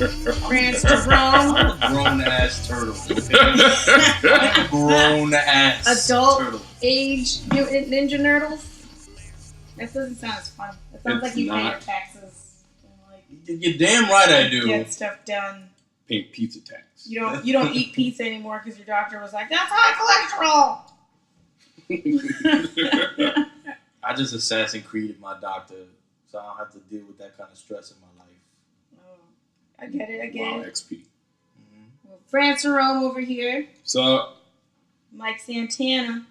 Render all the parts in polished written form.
France to Rome. I'm a grown ass turtle. Okay? I'm a grown ass Adult turtle. age Mutant Ninja Turtles. That doesn't sound as fun. It sounds It's like you pay not. your taxes and like You're damn right I do. get stuff done. Paying pizza tax. You don't eat pizza anymore because your doctor was like, that's high cholesterol. I just Assassin's Creed my doctor, so I don't have to deal with that kind of stress in my life. Oh, I get it. Wow, XP. Well, France and Rome over here. So, Mike Santana.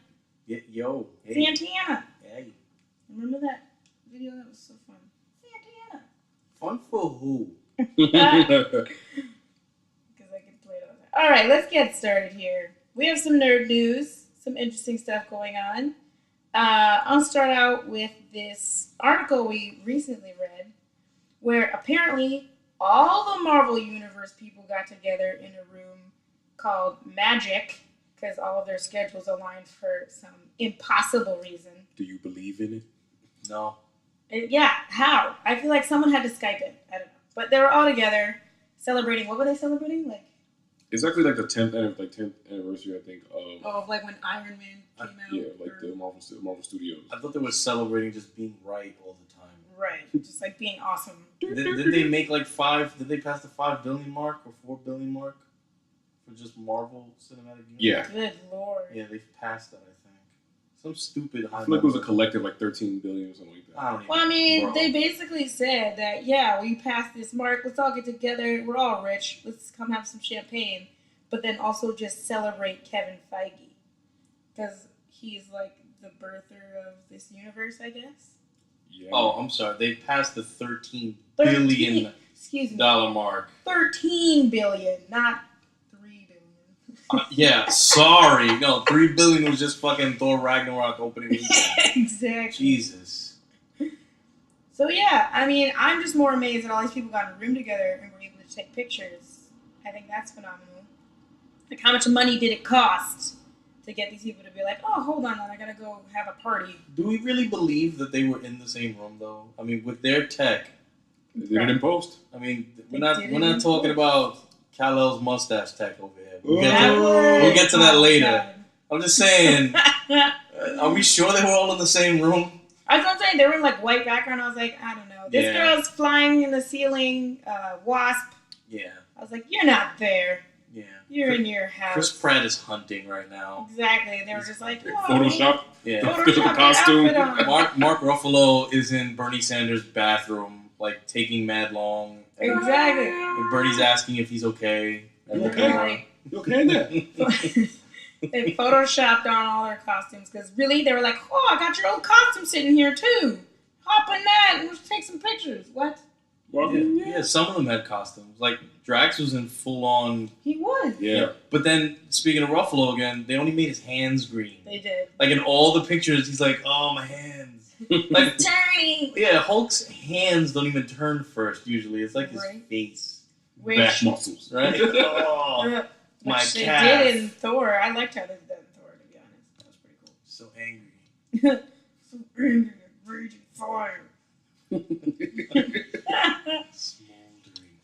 Yeah, yo. Hey. Santana. Hey. Remember that video? That was so fun. Santana. Fun for who? Because I can play it all the time. All right, let's get started here. We have some nerd news, some interesting stuff going on. I'll start out with this article we recently read where apparently all the Marvel Universe people got together in a room called Magic because all of their schedules aligned for some impossible reason. do you believe in it? No. Yeah, how? I feel like someone had to Skype it. I don't know. But they were all together celebrating. What were they celebrating? Like, It's actually like the 10th anniversary, I think, of like when Iron Man came out. yeah, like the Marvel Studios. I thought they were celebrating just being right all the time. Right. Just like being awesome. Did they make like did they pass the 5 billion mark or 4 billion mark for just Marvel Cinematic Universe? Yeah. Good lord. Yeah, they've passed that, I think. Some stupid high I feel like it was a number. collective like 13 billion or something like that. I don't even Well, I mean, bro. they basically said that, yeah, we passed this mark. Let's all get together. We're all rich. Let's come have some champagne. But then also just celebrate Kevin Feige. Because he's like the birther of this universe, I guess. Yeah. Oh, I'm sorry. They passed the 13 13 billion Excuse me. dollar mark. 13 billion, not 3 billion. Yeah, sorry. No, 3 billion was just fucking Thor Ragnarok opening weekend. Exactly. Jesus. So yeah, I mean, I'm just more amazed that all these people got in a room together and were able to take pictures. I think that's phenomenal. Like, how much money did it cost to get these people to be like, oh, hold on, I gotta go have a party? Do we really believe that they were in the same room though? I mean, with their tech. They did it in post. I mean, They we're did it not in talking post. about Kal-El's mustache tech over here. We'll get to that Oh, later. God. I'm just saying. Are we sure they were all in the same room? I was gonna say they were in like white background. I was like, I don't know. This Yeah. girl's flying in the ceiling, wasp. Yeah. I was like, you're not there. Yeah. You're in your house. Chris Pratt is hunting right now. Exactly. They were just like, Like, "Whoa." Photoshop. Yeah. Photoshop The the costume. outfit on. Mark Ruffalo is in Bernie Sanders' bathroom, like taking mad long. And Exactly. Bernie's asking if he's okay. You They're okay? like- You okay in there? They photoshopped on all their costumes because really they were like, oh, I got your old costume sitting here too. Hop in that and let's take some pictures. What? Well, Yeah, some of them had costumes. Like Drax was in full on. He was. Yeah. But then speaking of Ruffalo again, they only made his hands green. They did. Like in all the pictures, he's like, "Oh, my hands." Like, Tiny. yeah, Hulk's hands don't even turn first. Usually, it's like his Right. face, Back muscles. right? Oh, my Which they calf. did in Thor. I liked how they did that in Thor, to be honest. That was pretty cool. So angry. So angry, raging fire. Smoldering.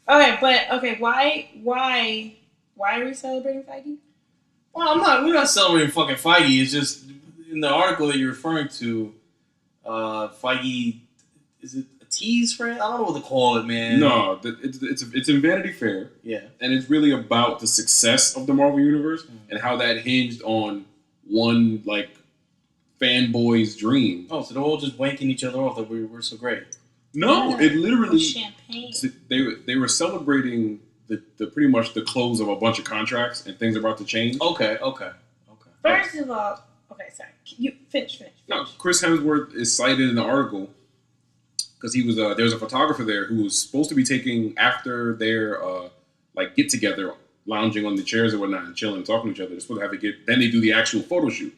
Why are we celebrating Feige? Well, we're not celebrating fucking Feige. It's just in the article that you're referring to. Feige, is it a tease for it? I don't know what to call it, man. No, it's in Vanity Fair, Yeah. and it's really about the success of the Marvel Universe and how that hinged on one like fanboy's dream. Oh, so they're all just wanking each other off that we're so great. No, Yeah. it literally Champagne. they were celebrating the pretty much the close of a bunch of contracts and things about to change. Okay. First of all, okay, sorry. You finish. No, Chris Hemsworth is cited in the article because he was there was a photographer there who was supposed to be taking after their like get together, lounging on the chairs and whatnot, and chilling, and talking to each other. They're supposed to have then they do the actual photo shoot.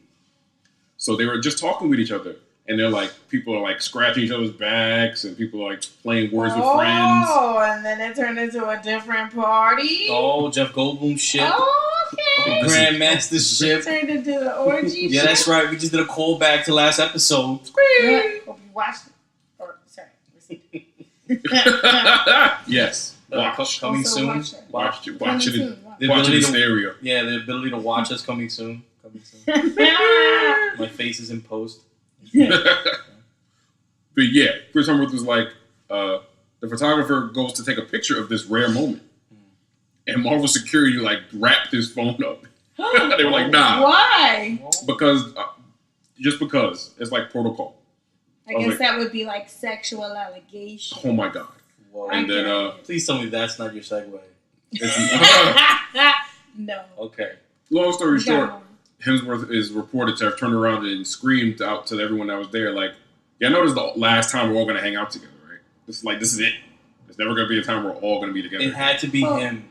So they were just talking with each other, and they're like people are like scratching each other's backs, and people are like playing words with friends. Oh, and then it turned into a different party. Oh, Jeff Goldblum shit. Okay. Grandmaster ship. Turned into the orgy. Yeah, that's right. We just did a callback to last episode. Yeah. Hope you watched it. Or sorry. Yes. coming Also soon. watch Watch Coming it. soon. Watch it in stereo. Yeah, the ability to watch us coming soon. My face is in post. But yeah, Chris Hemsworth was like, the photographer goes to take a picture of this rare moment, and Marvel security like wrapped his phone up. They were like, nah. Why? Because, just because. It's like protocol. I guess that would be like sexual allegations. Oh my God. Whoa. And then, please tell me that's not your segue. No. Okay. Long story short, Hemsworth is reported to have turned around and screamed out to everyone that was there, like, yeah, I know this is the last time we're all going to hang out together, right? This is it. There's never going to be a time we're all going to be together. It had to be him.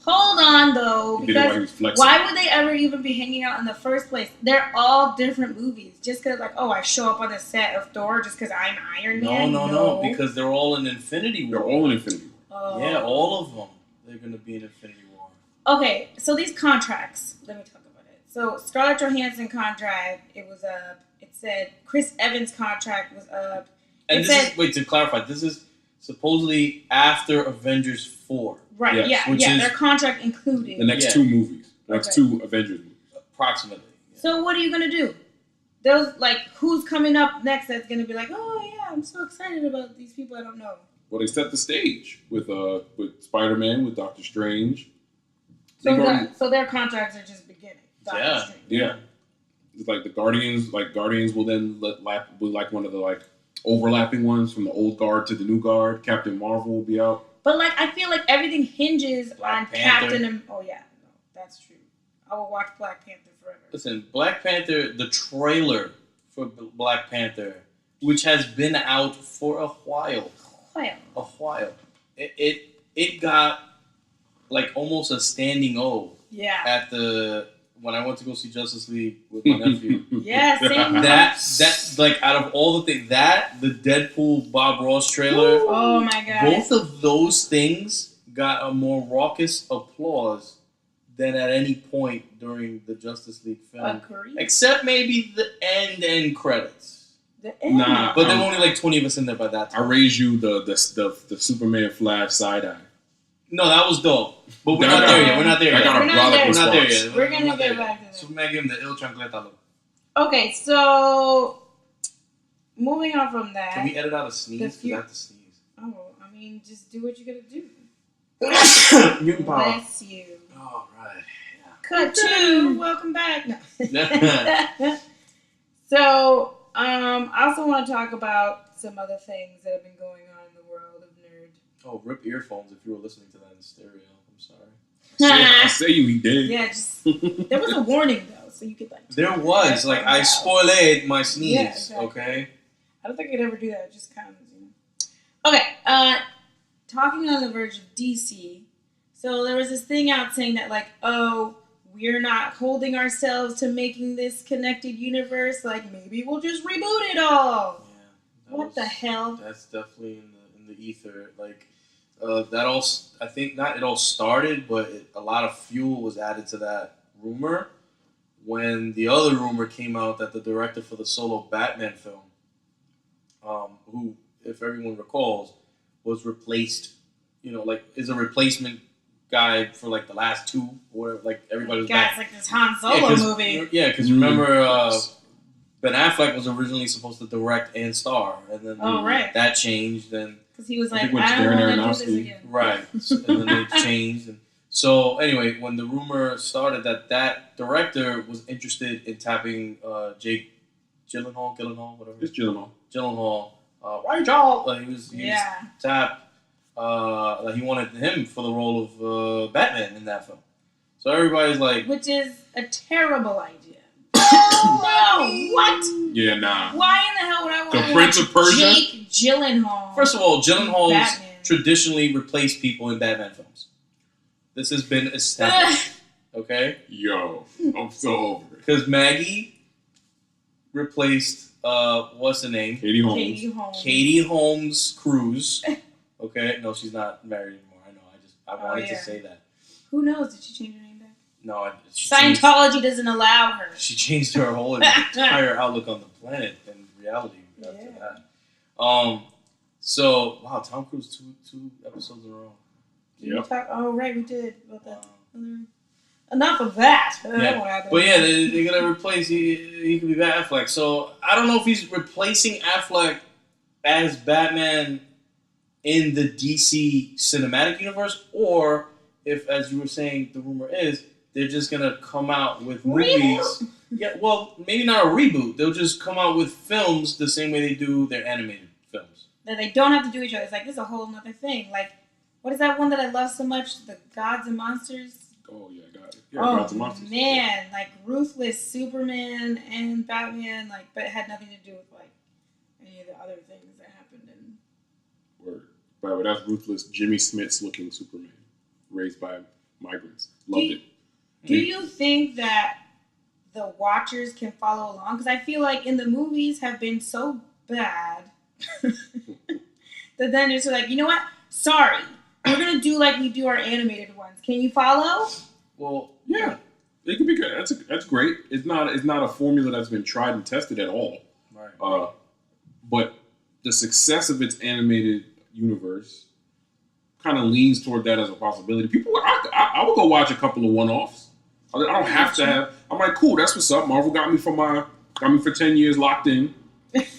Hold on, though, He did it while he was because flexing. why would they ever even be hanging out in the first place? They're all different movies. Just because, like, oh, I show up on the set of Thor just because I'm Iron Man? No, because they're all in Infinity War. They're all in Infinity War. Oh. Yeah, all of them. They're going to be in Infinity War. Okay, so these contracts, let me talk about it. So Scarlett Johansson contract, it was up. It said Chris Evans' contract was up. And to clarify, this is supposedly after Avengers 4. Right, Yes, yeah, their contract included. The next two movies. The next two Avengers movies. Approximately. Yeah. So what are you going to do? Those, like, who's coming up next that's going to be like, oh, yeah, I'm so excited about these people I don't know. Well, they set the stage with Spider-Man, with Doctor Strange. So their contracts are just beginning. Yeah. It's like the Guardians will then be like one of the like overlapping ones from the old guard to the new guard. Captain Marvel will be out. But like I feel like everything hinges on Panther. Captain. Oh yeah, no, that's true. I will watch Black Panther forever. Listen, Black Panther, the trailer for Black Panther, which has been out for a while. It got like almost a standing O. Yeah. At when I went to go see Justice League with my nephew. Yeah, same. That like out of all the things, the Deadpool Bob Ross trailer. Woo! Oh my god. Both of those things got a more raucous applause than at any point during the Justice League film. Agreed. Except maybe the end credits. The end. Nah, but there were only like 20 of us in there by that time. I raised you the Superman Flash side eye. No, that was dope. But we're not there yet. We're not there yet. We're not there yet. We're gonna get back to that. Superman gave him the Il Chancleta look. Okay, so moving on from that. Can we edit out a sneeze? Because I have to sneeze. Oh, I mean, just do what you gotta do. Mutant power. Bless you. All right. Yeah. Cut two. Welcome back. No. So, I also want to talk about some other things that have been going on in the world of nerd. Oh, rip earphones if you were listening to that in stereo. I'm sorry. I say you he did. Yeah, just there was a warning though, so you could like. There was I spoiled my sneeze. Yeah, exactly. Okay. I don't think I could ever do that. It just kind of, Okay. Talking on the verge of DC. So there was this thing out saying that like, oh, we're not holding ourselves to making this connected universe. Like maybe we'll just reboot it all. Yeah. What the hell? That's definitely in the ether. Like. That all, I think not it all started, but a lot of fuel was added to that rumor when the other rumor came out that the director for the solo Batman film, who, if everyone recalls, was replaced, is a replacement guy for like the last two, or like everybody was back. It's like this Han Solo movie. Yeah, because remember, Ben Affleck was originally supposed to direct and star, and then that changed, and because he was like, I don't want to do this again. Right. And then they changed. And so, anyway, when the rumor started that director was interested in tapping Jake Gyllenhaal, whatever. It's Gyllenhaal. Right, y'all? He was tapped. He wanted him for the role of Batman in that film. So everybody's like... Which is a terrible idea. No, what? Yeah, nah. Why in the hell would I want the Prince of Persia? Jake Gyllenhaal? First of all, Gyllenhaal's traditionally replaced people in Batman films. This has been established. Okay? Yo, I'm so over it. Because Maggie replaced, what's the name? Katie Holmes. Katie Holmes Cruz. Okay? No, she's not married anymore. I know. I wanted to say that. Who knows? Did she change her name back? No, Scientology doesn't allow her. She changed her whole entire outlook on the planet and reality after that. So wow, Tom Cruise two episodes in a row. Yep. Oh right, we did about that. Enough of that. Yeah. But yeah, they're gonna replace he could be Affleck. So I don't know if he's replacing Affleck as Batman in the DC cinematic universe, or if, as you were saying, the rumor is they're just gonna come out with movies. Yeah, well, maybe not a reboot. They'll just come out with films the same way they do their animated films. That they don't have to do each other. It's like this is a whole other thing. Like, what is that one that I love so much? The Gods and Monsters. Oh yeah, got it. Yeah, Gods and Monsters. Man, like ruthless Superman and Batman, like, but it had nothing to do with like any of the other things that happened in. Word. But that's ruthless Jimmy Smits looking Superman, raised by migrants. Loved it. Do you think that the watchers can follow along? Because I feel like in the movies have been so bad that then it's like, you know what? Sorry, we're gonna do like we do our animated ones. Can you follow? Well, yeah, it could be good. That's great. It's not a formula that's been tried and tested at all. Right. But the success of its animated universe kind of leans toward that as a possibility. People, I would go watch a couple of one-offs. I don't have to have. I'm like, cool. That's what's up. Marvel got me for 10 years locked in,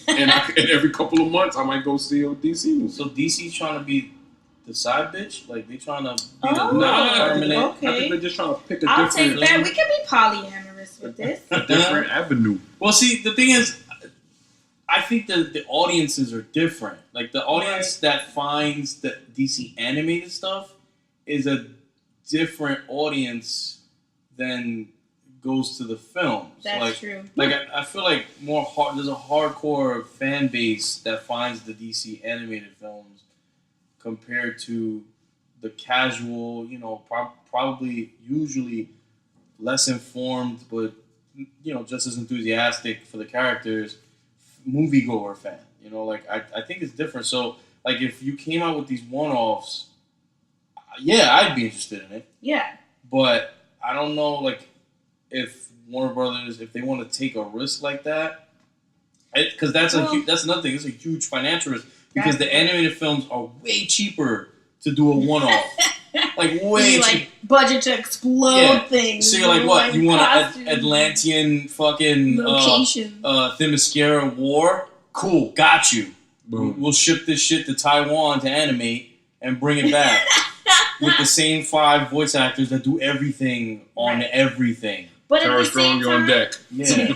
and every couple of months I might go see a DC movie. So DC's trying to be the side bitch, like they trying to be permanent. Okay. I think they're just trying to pick a I'll different. take that. We could be polyamorous with this. A different avenue. Well, see, the thing is, I think the audiences are different. Like the audience that finds the DC animated stuff is a different audience than goes to the films. That's true. Like I feel like there's a hardcore fan base that finds the DC animated films compared to the casual, probably usually less informed, but just as enthusiastic for the characters, moviegoer fan. I think it's different. So like if you came out with these one-offs, yeah, I'd be interested in it. Yeah. But I don't know, like, if Warner Brothers, if they want to take a risk like that, because that's another thing. It's a huge financial risk because the animated films are way cheaper to do a one-off, like way cheaper. Budget to explode things. So you're like, what? You want an Atlantean fucking location? Themyscira war? Cool, got you. Boom. We'll ship this shit to Taiwan to animate and bring it back. With the same 5 voice actors that do everything on everything. But at the same time, on deck. Yeah.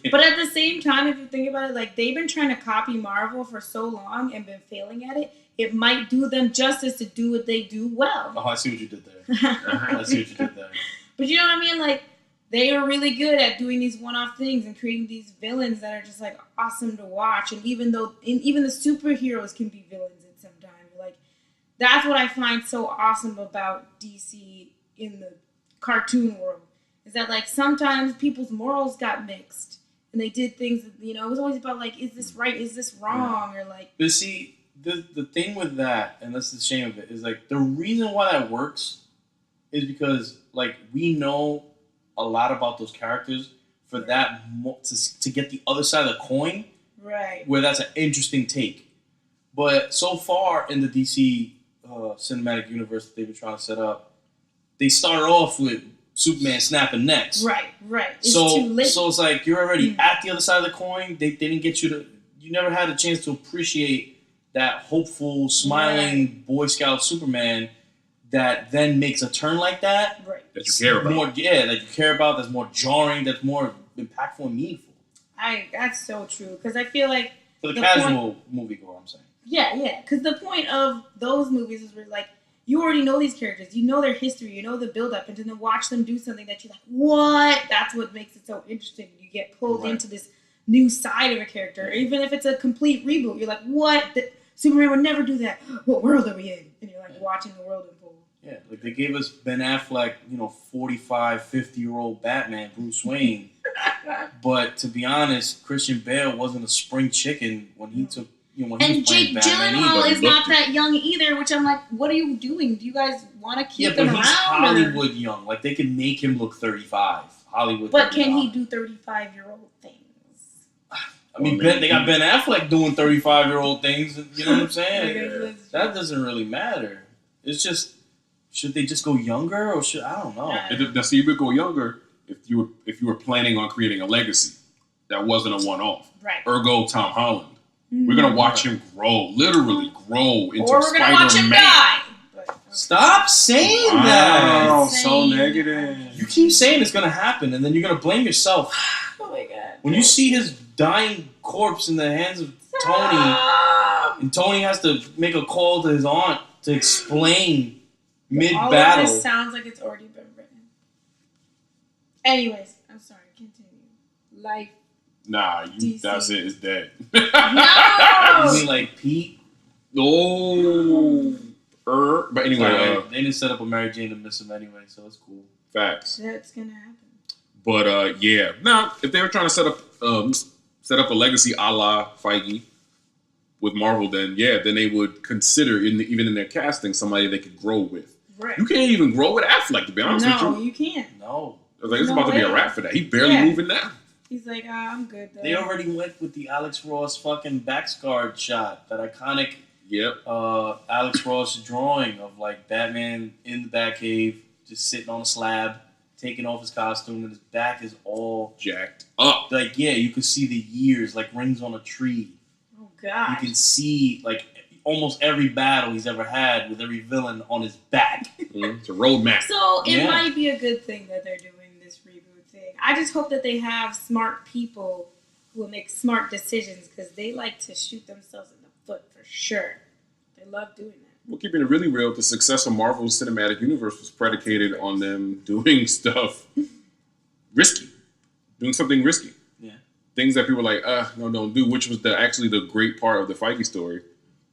But at the same time, if you think about it, like they've been trying to copy Marvel for so long and been failing at it, it might do them justice to do what they do well. Oh, I see what you did there. I see what you did there. But you know what I mean? Like they are really good at doing these one-off things and creating these villains that are just like awesome to watch. And even the superheroes can be villains at some time. Like that's what I find so awesome about DC in the cartoon world. Is that like sometimes people's morals got mixed and they did things that, it was always about like, is this right? Is this wrong? Or like. But see, the thing with that, and that's the shame of it, is like the reason why that works is because like we know a lot about those characters for that to get the other side of the coin. Right. Where that's an interesting take. But so far in the DC cinematic universe that they've been trying to set up, they started off with Superman snapping necks. Right. It's so too late. So it's like you're already at the other side of the coin. They didn't get you never had a chance to appreciate that hopeful, smiling Boy Scout Superman that then makes a turn like that. Right. That you care about. That you care about, that's more jarring, that's more impactful and meaningful. That's so true. Because I feel like for the casual moviegoer, I'm saying. Yeah. Because the point of those movies is where like you already know these characters, you know their history, you know the build-up, and to then watch them do something that you're like, what? That's what makes it so interesting. You get pulled into this new side of a character. Even if it's a complete reboot, you're like, what? Superman would never do that. What world are we in? And you're like watching the world unfold. Yeah, like they gave us Ben Affleck, 45, 50-year-old Batman, Bruce Wayne. But to be honest, Christian Bale wasn't a spring chicken when he took. When and Jake Gyllenhaal is not that young either, which I'm like, what are you doing? Do you guys want to keep him around? Yeah, but he's Hollywood young. Like, they could make him look 35. Hollywood But 35. can he do 35-year-old things? I mean, they got Ben Affleck doing 35-year-old things. You know what I'm saying? That doesn't really matter. It's just, should they just go younger or should I don't know? So you would go younger if you were planning on creating a legacy that wasn't a one-off. Right. Ergo, Tom Holland. We're gonna watch him literally grow into Spider-Man. Or we're gonna watch him die. Stop saying that. that. So negative. You keep saying it's gonna happen, and then you're gonna blame yourself. Oh my god. When you see his dying corpse in the hands of Tony, and Tony has to make a call to his aunt to explain mid-battle. All of this sounds like it's already been written. Anyways, I'm sorry. Continue. Life. Nah, that's it. It's dead. No. You mean like Pete? Oh. But anyway, they didn't set up a Mary Jane to miss him anyway, so it's cool. Facts. That's gonna happen. But yeah, now if they were trying to set up a legacy a la Feige with Marvel, then they would consider even in their casting somebody they could grow with. Right. You can't even grow with Affleck, to be honest with you. No, you can't. No. It's about to be a wrap for that. He barely moving now. He's like, I'm good though. They already went with the Alex Ross fucking backscarred shot, that iconic. Yep. Alex Ross drawing of like Batman in the Batcave, just sitting on a slab, taking off his costume, and his back is all jacked up. Like, yeah, you can see the years, like rings on a tree. Oh god. You can see like almost every battle he's ever had with every villain on his back. It's a roadmap. So it might be a good thing that they're doing this reboot thing. I just hope that they have smart people who will make smart decisions, because they like to shoot themselves in the foot for sure. They love doing that. Well, keeping it really real, the success of Marvel's cinematic universe was predicated on them doing stuff risky. Doing something risky. Yeah. Things that people were like, no, don't do, which was actually the great part of the Feige story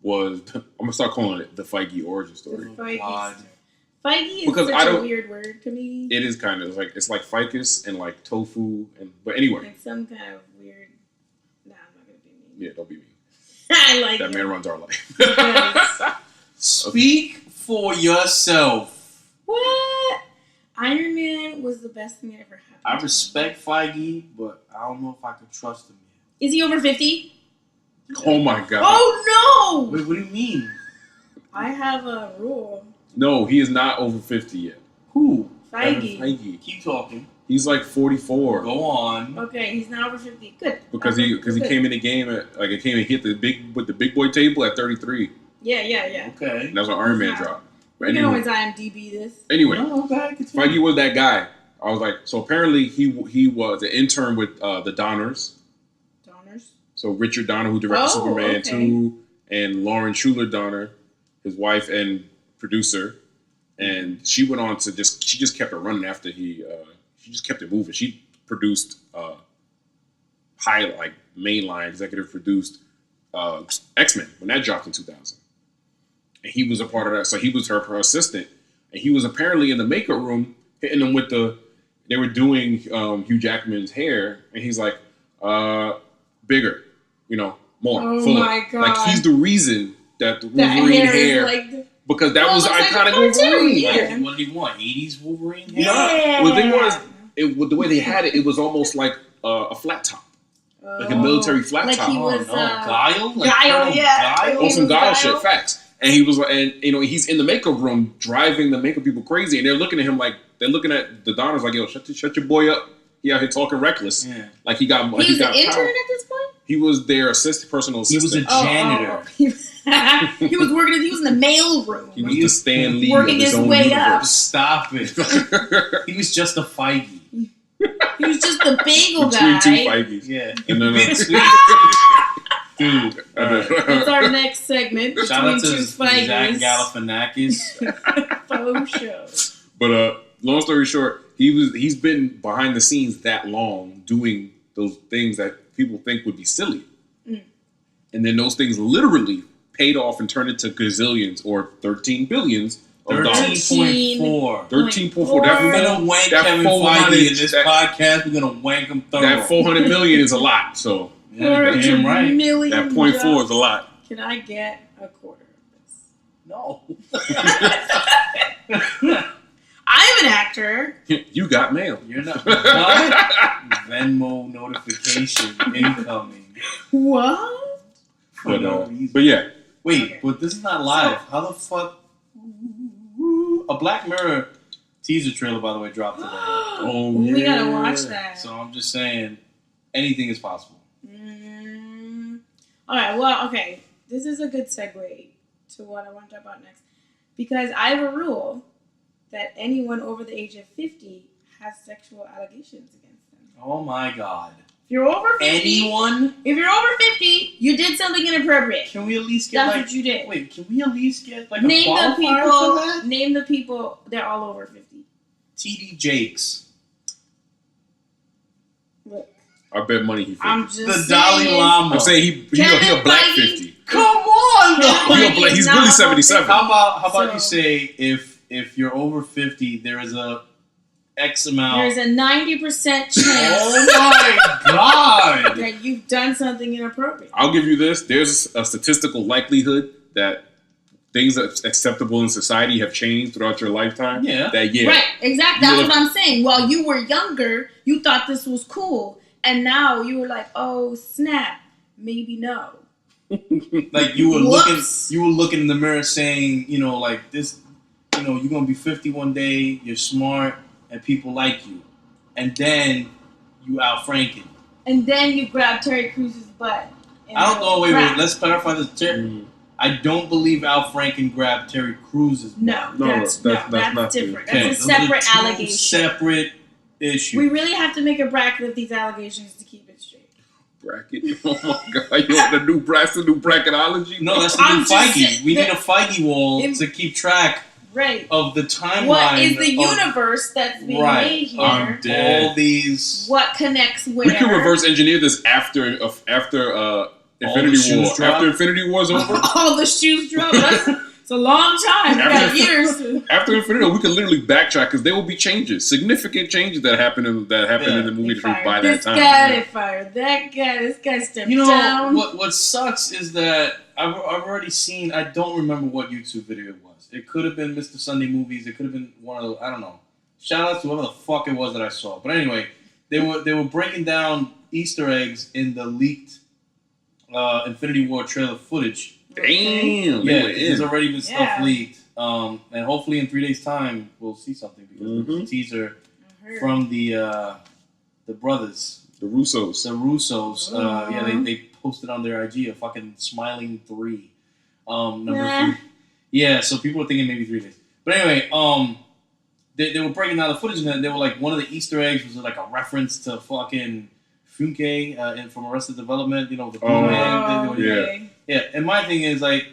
was, I'm going to start calling it the Feige origin story. Feige is such a weird word to me. It is kind of, it's like Feiges and like tofu, but anyway. And some kind of weird, nah, I'm not going to be mean. Yeah, don't be mean. I like that man runs our life. Speak for yourself. What? Iron Man was the best thing that ever happened. I respect Feige, but I don't know if I could trust him yet. Is he over 50? Oh my god. Oh no! Wait, what do you mean? I have a rule. No, he is not over 50 yet. Who? Feige. Keep talking. He's like 44. Go on. Okay, he's not over 50. Good. Because he came in the game he came and hit the big boy table at 33. Yeah. Okay. And that's when Iron Man dropped. But you can always IMDb this. Anyway, okay, Feige was that guy. I was like, so apparently he was an intern with the Donners. Donners? So Richard Donner, who directed Superman 2, and Lauren Schuler Donner, his wife and producer. And she went on to she just kept it running after she just kept it moving. She produced mainline executive produced X-Men when that dropped in 2000. And he was a part of that. So he was her assistant. And he was apparently in the makeup room hitting them with they were doing Hugh Jackman's hair. And he's like, bigger, more, fuller. My God. Like he's the reason that the Wolverine hair because that was iconic Wolverine. Yeah. What did he want? 80s Wolverine hair? Yeah. Well, the thing was, the way they had it, it was almost like a flat top. Like a military flat top. He was, Guile? Guile, yeah. Guile? Oh, some Guile shit, facts. And he was, he's in the makeup room driving the makeup people crazy, and they're looking at him like, they're looking at the Donners like, yo, shut your boy up. He out here talking reckless. Yeah. Like he got He was an intern power. at this point? He was their personal assistant. He was a janitor. He was working. He was in the mail room. He was the Stan Lee working of his own way universe. up. Stop it. He was just a Feige. He was just the bagel Between guy. two Feiges. Yeah. And then, dude. That's our next segment. Shout out to two Zach Feiges. Galifianakis. Faux show. But long story short, he's been behind the scenes that long doing those things that people think would be silly. And then those things literally paid off and turned into gazillions or 13 billions of dollars. 13.4. 13.4. We're gonna wank Kevin Feige in this podcast. We're gonna wank him thorough. That 400 million is a lot. So yeah, damn right. That 0.4 is a lot. Can I get a quarter of this? No. I'm an actor. You got mail. You're not. Venmo notification incoming. What? For no reason. But yeah. Wait, Okay. but this is not live. How the fuck? A Black Mirror teaser trailer, by the way, dropped today. Oh, We yeah. gotta watch that. So I'm just saying, anything is possible. All right. Well, okay. This is a good segue to what I want to talk about next, because I have a rule that anyone over the age of 50 has sexual allegations against them. Oh my god. If you're over 50, Anyone? if you're over 50, you did something inappropriate. Can we at least get That's like? what you did. Wait, can we at least get like Name a the qualifier people. for that? Name the people. They're all over 50. TD Jakes, Look, I bet money he 50. I'm just the saying, Dalai Lama. I'm saying he a black Feige. 50. Come on, Kevin though. Feige is He's not really over 77. 50. How about you So- say if you're over 50, there is a X amount. There's a 90% chance Oh my god! that you've done something inappropriate. I'll give you this. There's a statistical likelihood that things that's acceptable in society have changed throughout your lifetime. Yeah. Right, exactly. That's You what I'm saying. While you were younger, you thought this was cool. And now you were like, oh, snap. Maybe no. Like you were Whoops. looking in the mirror saying, you know, like this, you know, you're gonna be 50 one day, you're smart, and people like you. And then you out Franken. And then you grab Terry Cruz's butt. and I don't know, wait, crap. let's clarify this. I don't believe Al Franken grabbed Terry Cruz's. No, No, that's that's not different. Okay, That's a those are separate two allegation. Separate issues. We really have to make a bracket of these allegations to keep it straight. Bracket. Oh my god! You want the new bracketology? No, that's the I'm new just Feige. saying We need that- a Feige wall Im- to keep track Right. of the timeline. What is the of universe that's being Right. made here? I'm dead. all these. What connects where? We can reverse engineer this after Infinity shoes War. drop? After Infinity War's over. All the shoes drop. It's a long time. We got years. After Infinity War, we can literally backtrack because there will be changes, significant changes that happen in the movie industry by that This time. guy, they fired that guy. This guy stepped You know down. what sucks is that I've already seen. I don't remember what YouTube video it was. It could have been Mr. Sunday Movies. It could have been one of those. I don't know. Shout out to whoever the fuck it was that I saw. But anyway, they were breaking down Easter eggs in the leaked Infinity War trailer footage. Damn. Yeah, they there's were in. already been stuff leaked. And hopefully in 3 days' time we'll see something because there's a teaser I heard. from the brothers. The Russos. The Russos, Mhm. they posted on their IG a fucking smiling 3, number Nah. 3. Yeah, so people were thinking maybe 3 days. But anyway, they were breaking down the footage and they were like, one of the Easter eggs was like a reference to fucking Funke and from Arrested Development, you know, the Oh, man. Oh, yeah. okay. Yeah, and my thing is like,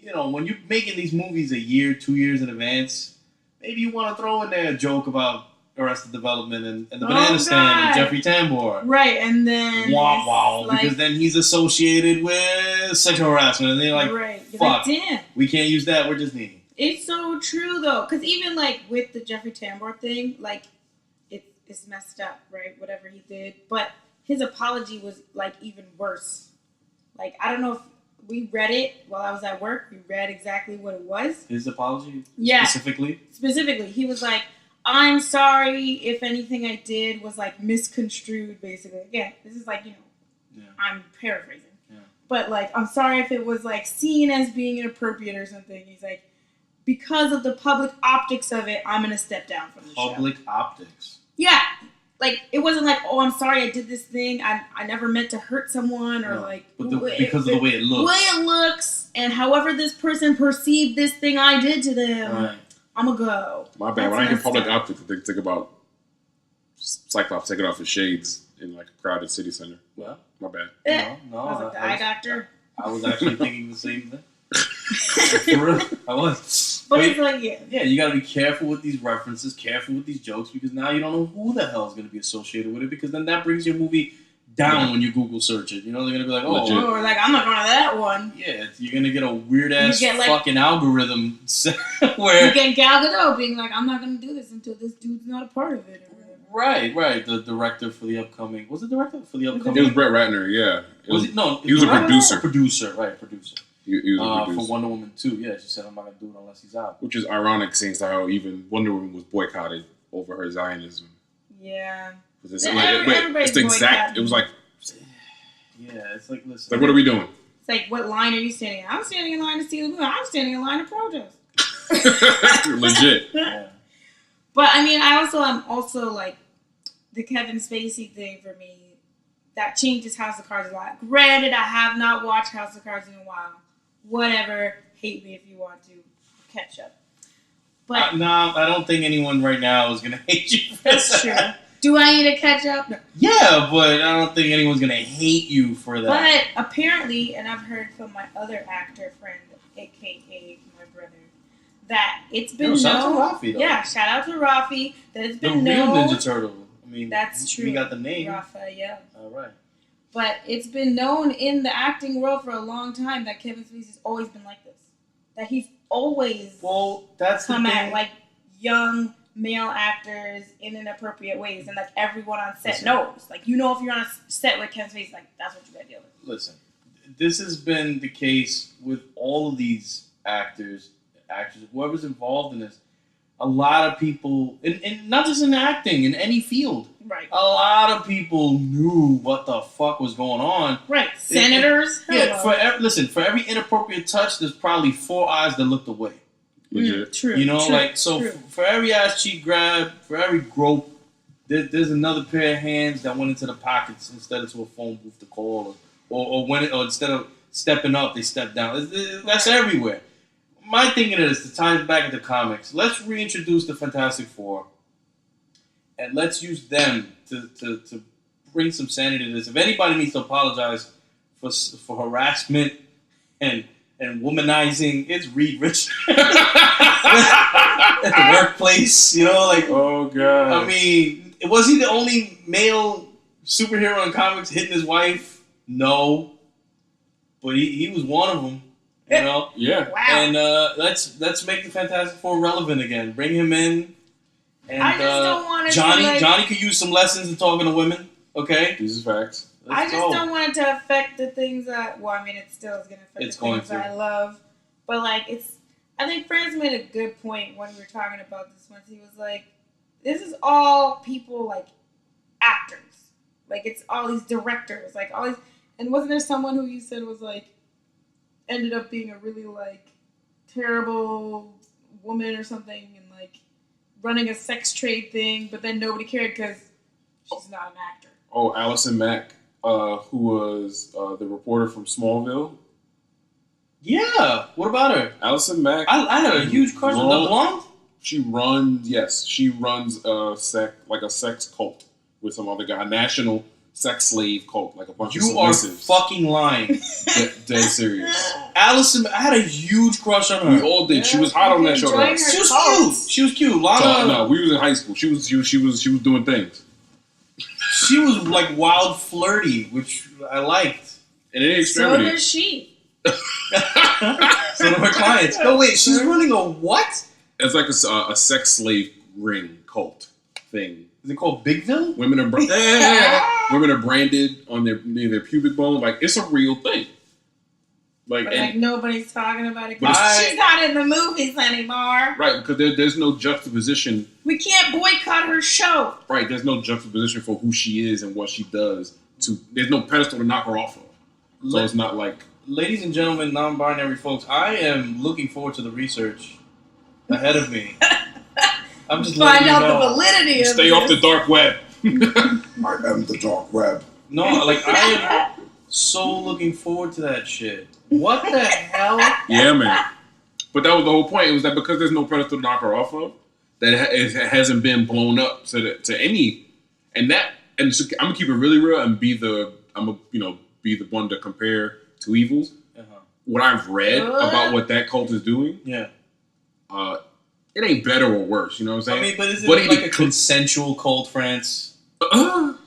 you know, when you're making these movies a year, 2 years in advance, maybe you want to throw in there a joke about Arrested Development and the Banana Stand God. and Jeffrey Tambor. Right, and then Wow, it's wow, like, because then he's associated with sexual harassment, and they're like, right. You're fuck. like, damn. we can't use that, we're just needing. It's so true though, because even like with the Jeffrey Tambor thing, like it's messed up, right? Whatever he did, but his apology was like even worse. Like I don't know if we read it while I was at work. We read exactly what it was. His apology? Yeah. Specifically? He was like, I'm sorry if anything I did was like misconstrued, basically. Again, this is like, you know, Yeah. I'm paraphrasing. Yeah. But like, I'm sorry if it was like seen as being inappropriate or something. He's like, because of the public optics of it, I'm going to step down from the show. Public optics. Yeah. Like, it wasn't like, oh, I'm sorry I did this thing. I never meant to hurt someone or No, like. But because of the way it The looks. way it looks and however this person perceived this thing I did to them, Right. I'm going to go. My bad. That's When I hear messed public up. optics, I think about Cyclops taking off his shades in like a crowded city center. Well, My bad. Eh. no. I was like, the eye doctor. I was actually thinking the same thing. For real, I was. But Wait, it's like, yeah. yeah, you gotta be careful with these references, careful with these jokes, because now you don't know who the hell is gonna be associated with it, because then that brings your movie down when you Google search it. You know, they're gonna be like, oh, Legit. Or like, I'm not going to that one. yeah, you're gonna get a weird ass You get, like- fucking algorithm You where. get Gal Gadot being like, I'm not going to do this until this dude's not a part of it. Or whatever. Right. The director for the upcoming. Was it director for the It upcoming? was Brett Ratner, yeah. Was it? No, he was a director or producer. Producer, right? Producer. He was a producer. For Wonder Woman 2. Yeah, she said I'm not gonna do it unless he's out. Which is ironic, seeing how even Wonder Woman was boycotted over her Zionism. Yeah. It's, Everybody's it's the exact. boycotting. It was like Yeah, it's like, listen. It's like, what are we doing? It's like, what line are you standing in? I'm standing in line to see the movie. I'm standing in line to protest. Legit. Yeah. But I mean, I'm also like the Kevin Spacey thing for me. That changes House of Cards a lot. Granted, I have not watched House of Cards in a while. Whatever, hate me if you want to. Catch up. But no, I don't think anyone right now is gonna hate you. That's true. Do I need to catch up? No. Yeah, but I don't think anyone's gonna hate you for that. But apparently, and I've heard from my other actor friend, aka my brother, that it's been known. Shout out to Rafi, though. Yeah, shout out to Rafi. That it's been the real known. Ninja Turtle. I mean, That's true. You got the name. Raphael. All right. But it's been known in the acting world for a long time that Kevin Spacey's always been like this. That he's always that's come the thing. at like young male actors in inappropriate ways, and like everyone on set knows. Like, if you're on a set with Kevin Spacey, like that's what you gotta deal with. Listen, this has been the case with all of these actors, whoever's involved in this. A lot of people, and not just in acting, in any field. Right. A lot of people knew what the fuck was going on. Right. Senators. For every inappropriate touch, there's probably 4 eyes that looked away. Legit. True. You know, true. For every ass cheek grab, for every grope, there's another pair of hands that went into the pockets instead of to a phone booth to call, or instead of stepping up, they stepped down. That's everywhere. My thinking is to tie it back into comics. Let's reintroduce the Fantastic Four, and let's use them to bring some sanity to this. If anybody needs to apologize for harassment and womanizing, it's Reed Richards at the workplace. Oh god. I mean, was he the only male superhero in comics hitting his wife? No, but he was one of them. Yeah. Wow. And let's make the Fantastic Four relevant again. Bring him in. And I just don't want it Johnny could use some lessons in talking to women. Okay? These are facts. I just don't want it to affect the things that. Well, I mean, it still is going to affect the things I love. But I think Franz made a good point when we were talking about this once. He was like, "This is all people actors. It's all these directors, all these." And wasn't there someone who you said was ended up being a really terrible woman or something, and running a sex trade thing, but then nobody cared because she's not an actor. Oh, Allison Mack, who was the reporter from Smallville. Yeah, what about her? Allison Mack. I had a huge crush on the blonde. She runs a sex cult with some other guy, national sex slave cult, a bunch of submissives. You are fucking lying. Dead serious. Allison, I had a huge crush on her. We all did. Yeah, she was hot on that show. She was cute. Lana. No, we was in high school. She was doing things. She was wild flirty, which I liked. And it extremity. So does she. Some of her clients. No, wait, she's running a what? It's a sex slave ring cult thing. Is it called Bigville? Women are branded on near their pubic bone. It's a real thing. Nobody's talking about it. She's not in the movies anymore. Right, because there's no juxtaposition. We can't boycott her show. Right, there's no juxtaposition for who she is and what she does. There's no pedestal to knock her off of. So it's not Ladies and gentlemen, non-binary folks, I am looking forward to the research ahead of me. I'm just find out the validity of it. Stay off the dark web. I am the dark web. No, I am so looking forward to that shit. What the hell? Yeah, man. But that was the whole point. It was that because there's no pedestal to knock her off of, that it hasn't been blown up to any. And so I'm gonna keep it really real and be the one to compare two evils. Uh-huh. What I've read about what that cult is doing. Yeah. It ain't better or worse, you know what I'm saying? I mean, but is it a consensual cult, France? But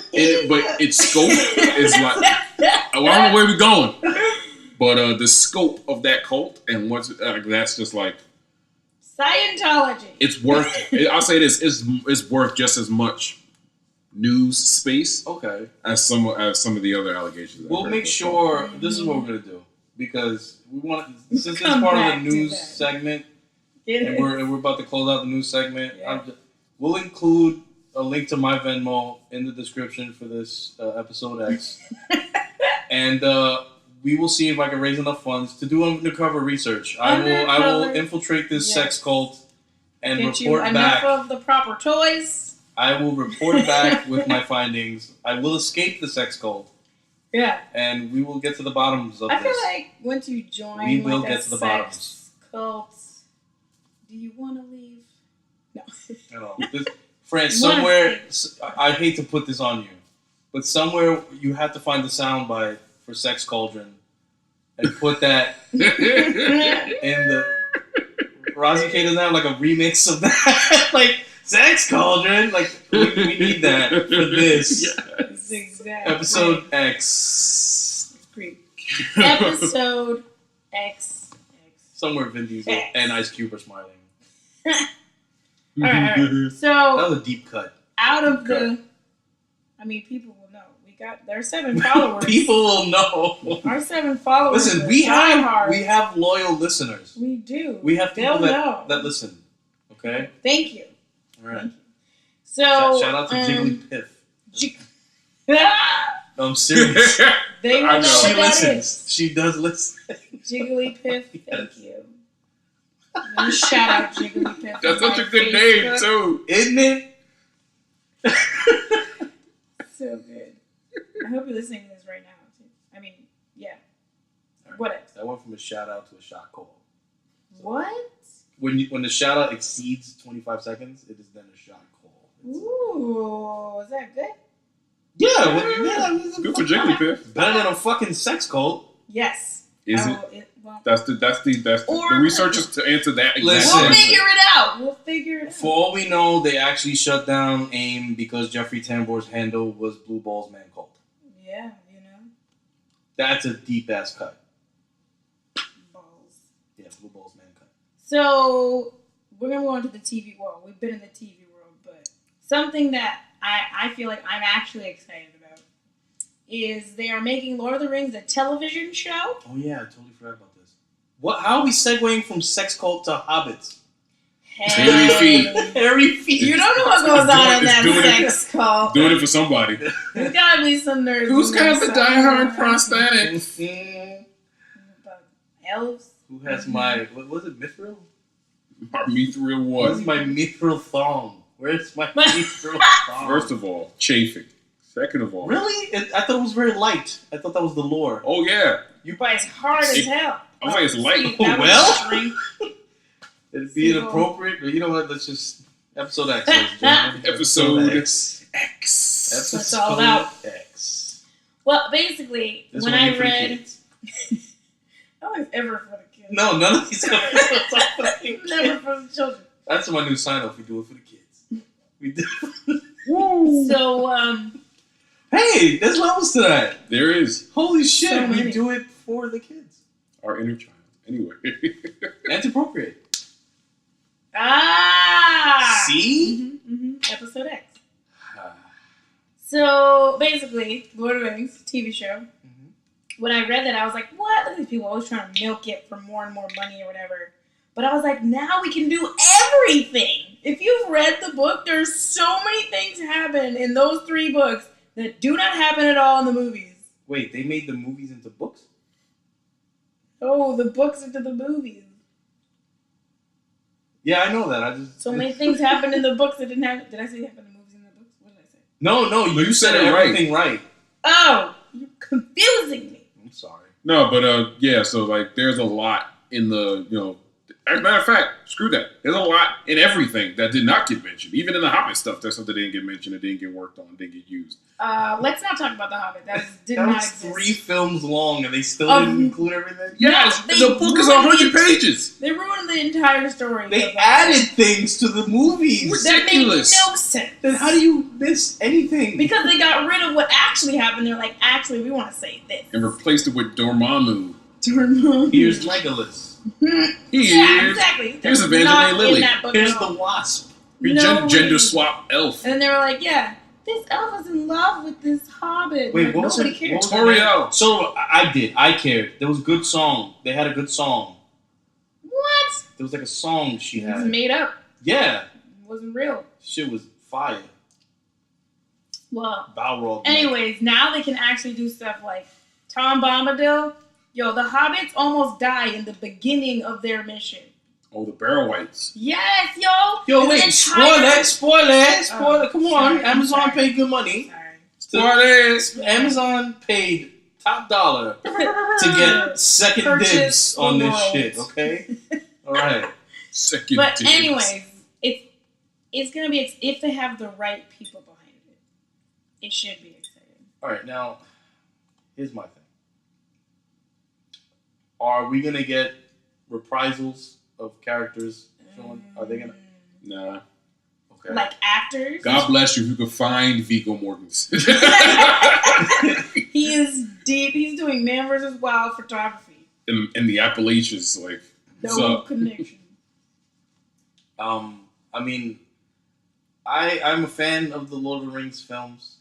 its scope is I don't know where we're going. But the scope of that cult and what's that's just Scientology. It's worth. I'll say this: it's worth just as much news space. Okay. As some of the other allegations. We'll make sure. This is what we're gonna do because we want since it's part of the news segment. And we're about to close out the news segment. Yeah. We'll include a link to my Venmo in the description for this episode X. And we will see if I can raise enough funds to do undercover research. I will infiltrate this sex cult and Get report you back. enough of the proper toys. I will report back with my findings. I will escape the sex cult. Yeah. And we will get to the bottoms of this. I feel like once you join we will like get a to the sex bottoms. cult, do you want to leave? No. I know. Fran, somewhere, I hate to put this on you, but somewhere you have to find the soundbite for Sex Cauldron and put that in the... Rozzy K doesn't have like a remix of that. Like, Sex Cauldron. Like, we need that for this. Yes. Exactly. Episode X. It's creep. Episode X. Somewhere Vin Diesel and Ice Cube are smiling. All right. So that was a deep cut. Out of the, I mean, people will know. There are 7 followers. People will know. Our 7 followers. Listen, we have loyal listeners. We do. We have people that listen. Okay. Thank you. All right. Thank you. So shout out to Jiggly Piff. I'm serious. They will know she what listens. that is. She does listen. Jiggly Piff. Thank you. And shout out Jiggly Piff. That's such a good name too, isn't it? So good. I hope you're listening to this right now, too. I mean, yeah. Right. Whatever. That went from a shout out to a shot call. What? When the shout out exceeds 25 seconds, it is then a shot call. Ooh, is that good? Yeah, good for Jiggly Piff. Better than a fucking sex cult. Yes. Is it? That's the researchers to answer that. Listen. We'll figure it out. For all we know, they actually shut down AIM because Jeffrey Tambor's handle was Blue Balls Man Cult. Yeah, you know. That's a deep ass cut. Balls. Yeah, Blue Balls Man Cut. So we're gonna go into the TV world. We've been in the TV world, but something that I feel like I'm actually excited about is they are making Lord of the Rings a television show. Oh yeah, I totally forgot about this. How are we segueing from sex cult to hobbits? Hairy feet. Hairy feet. You don't know what goes on in that sex cult. Doing it for somebody. There's gotta be some nerds. Who's got the diehard prosthetics? Elves. Who has my, what was it, mithril? Our mithril what? Where's my mithril thong? Where's my mithril thong? First of all, chafing. Second of all. Really? I thought it was very light. I thought that was the lore. Oh, yeah. But it's hard as hell. I was like, it's light. Well, it'd be inappropriate. You know what? Let's just... Episode X, ladies and gentlemen. Episode X. Episode That's all about. X. Well, basically, This when one I for the read... kids. No one's ever for the kids. No, none of these episodes are for the kids. Never for the children. That's my new sign-off. We do it for the kids. We do. Woo. So, Hey, there's levels to that. There is. Holy shit, So we many. do it for the kids. Our inner child. Anyway. And to procreate. See? Episode X. So, basically, Lord of the Rings, TV show. When I read that, I was like, what? Look at these people always trying to milk it for more and more money or whatever. But I was like, now we can do everything. If you've read the book, there's so many things happen in those 3 books that do not happen at all in the movies. Wait, they made the movies into books? Oh, the books into the movies. Yeah, I know that. I just So many things happened in the books that didn't happen. Did I say happen in the movies and the books? What did I say? No, you said everything right. Oh, you're confusing me. I'm sorry. No, but yeah, so like there's a lot in the, as a matter of fact, screw that. There's a lot in everything that did not get mentioned. Even in the Hobbit stuff, there's something that didn't get mentioned, that didn't get worked on, didn't get used. Let's not talk about The Hobbit. That did That not was exist. 3 films long and they still didn't include everything? Yes, they the book is 100 pages. They ruined the entire story. They added things to the movies. That made no Ridiculous. sense. Then how do you miss anything? Because they got rid of what actually happened. They're like, actually, we want to say this. And replaced it with Dormammu. Here's Legolas. Yeah, exactly. Here's That's Evangeline not in Lilly. that book Here's at the all. Wasp. No Gender way. swap elf. And then they were like, yeah, this elf is in love with this hobbit. Wait, Like, what was nobody it? cares. What was her Toriel. name? So I did. I cared. There was a good song. They had a good song. What? There was like a song she It was had. made up. Yeah. It wasn't real. Shit was fire. Well, Balrog. anyways, now they can actually do stuff like Tom Bombadil. Yo, the hobbits almost die in the beginning of their mission. Oh, the Barrow Whites. Yes, yo. Yo, wait, The spoiler. Come on, sorry, Amazon sorry. paid good money. Sorry. Amazon paid top dollar to get second Purchase dibs on this the shit. world. Okay, all right. Second But dibs. anyways, it's gonna be if they have the right people behind it. It should be exciting. All right, now here's my thing. Are we gonna get reprisals of characters? Are they gonna? Nah. Okay. Like actors? God bless you if you could find Viggo Mortensen. He is deep. He's doing Man vs. Wild photography. in the Appalachians, like, what's No up? connection. I mean, I'm a fan of the Lord of the Rings films,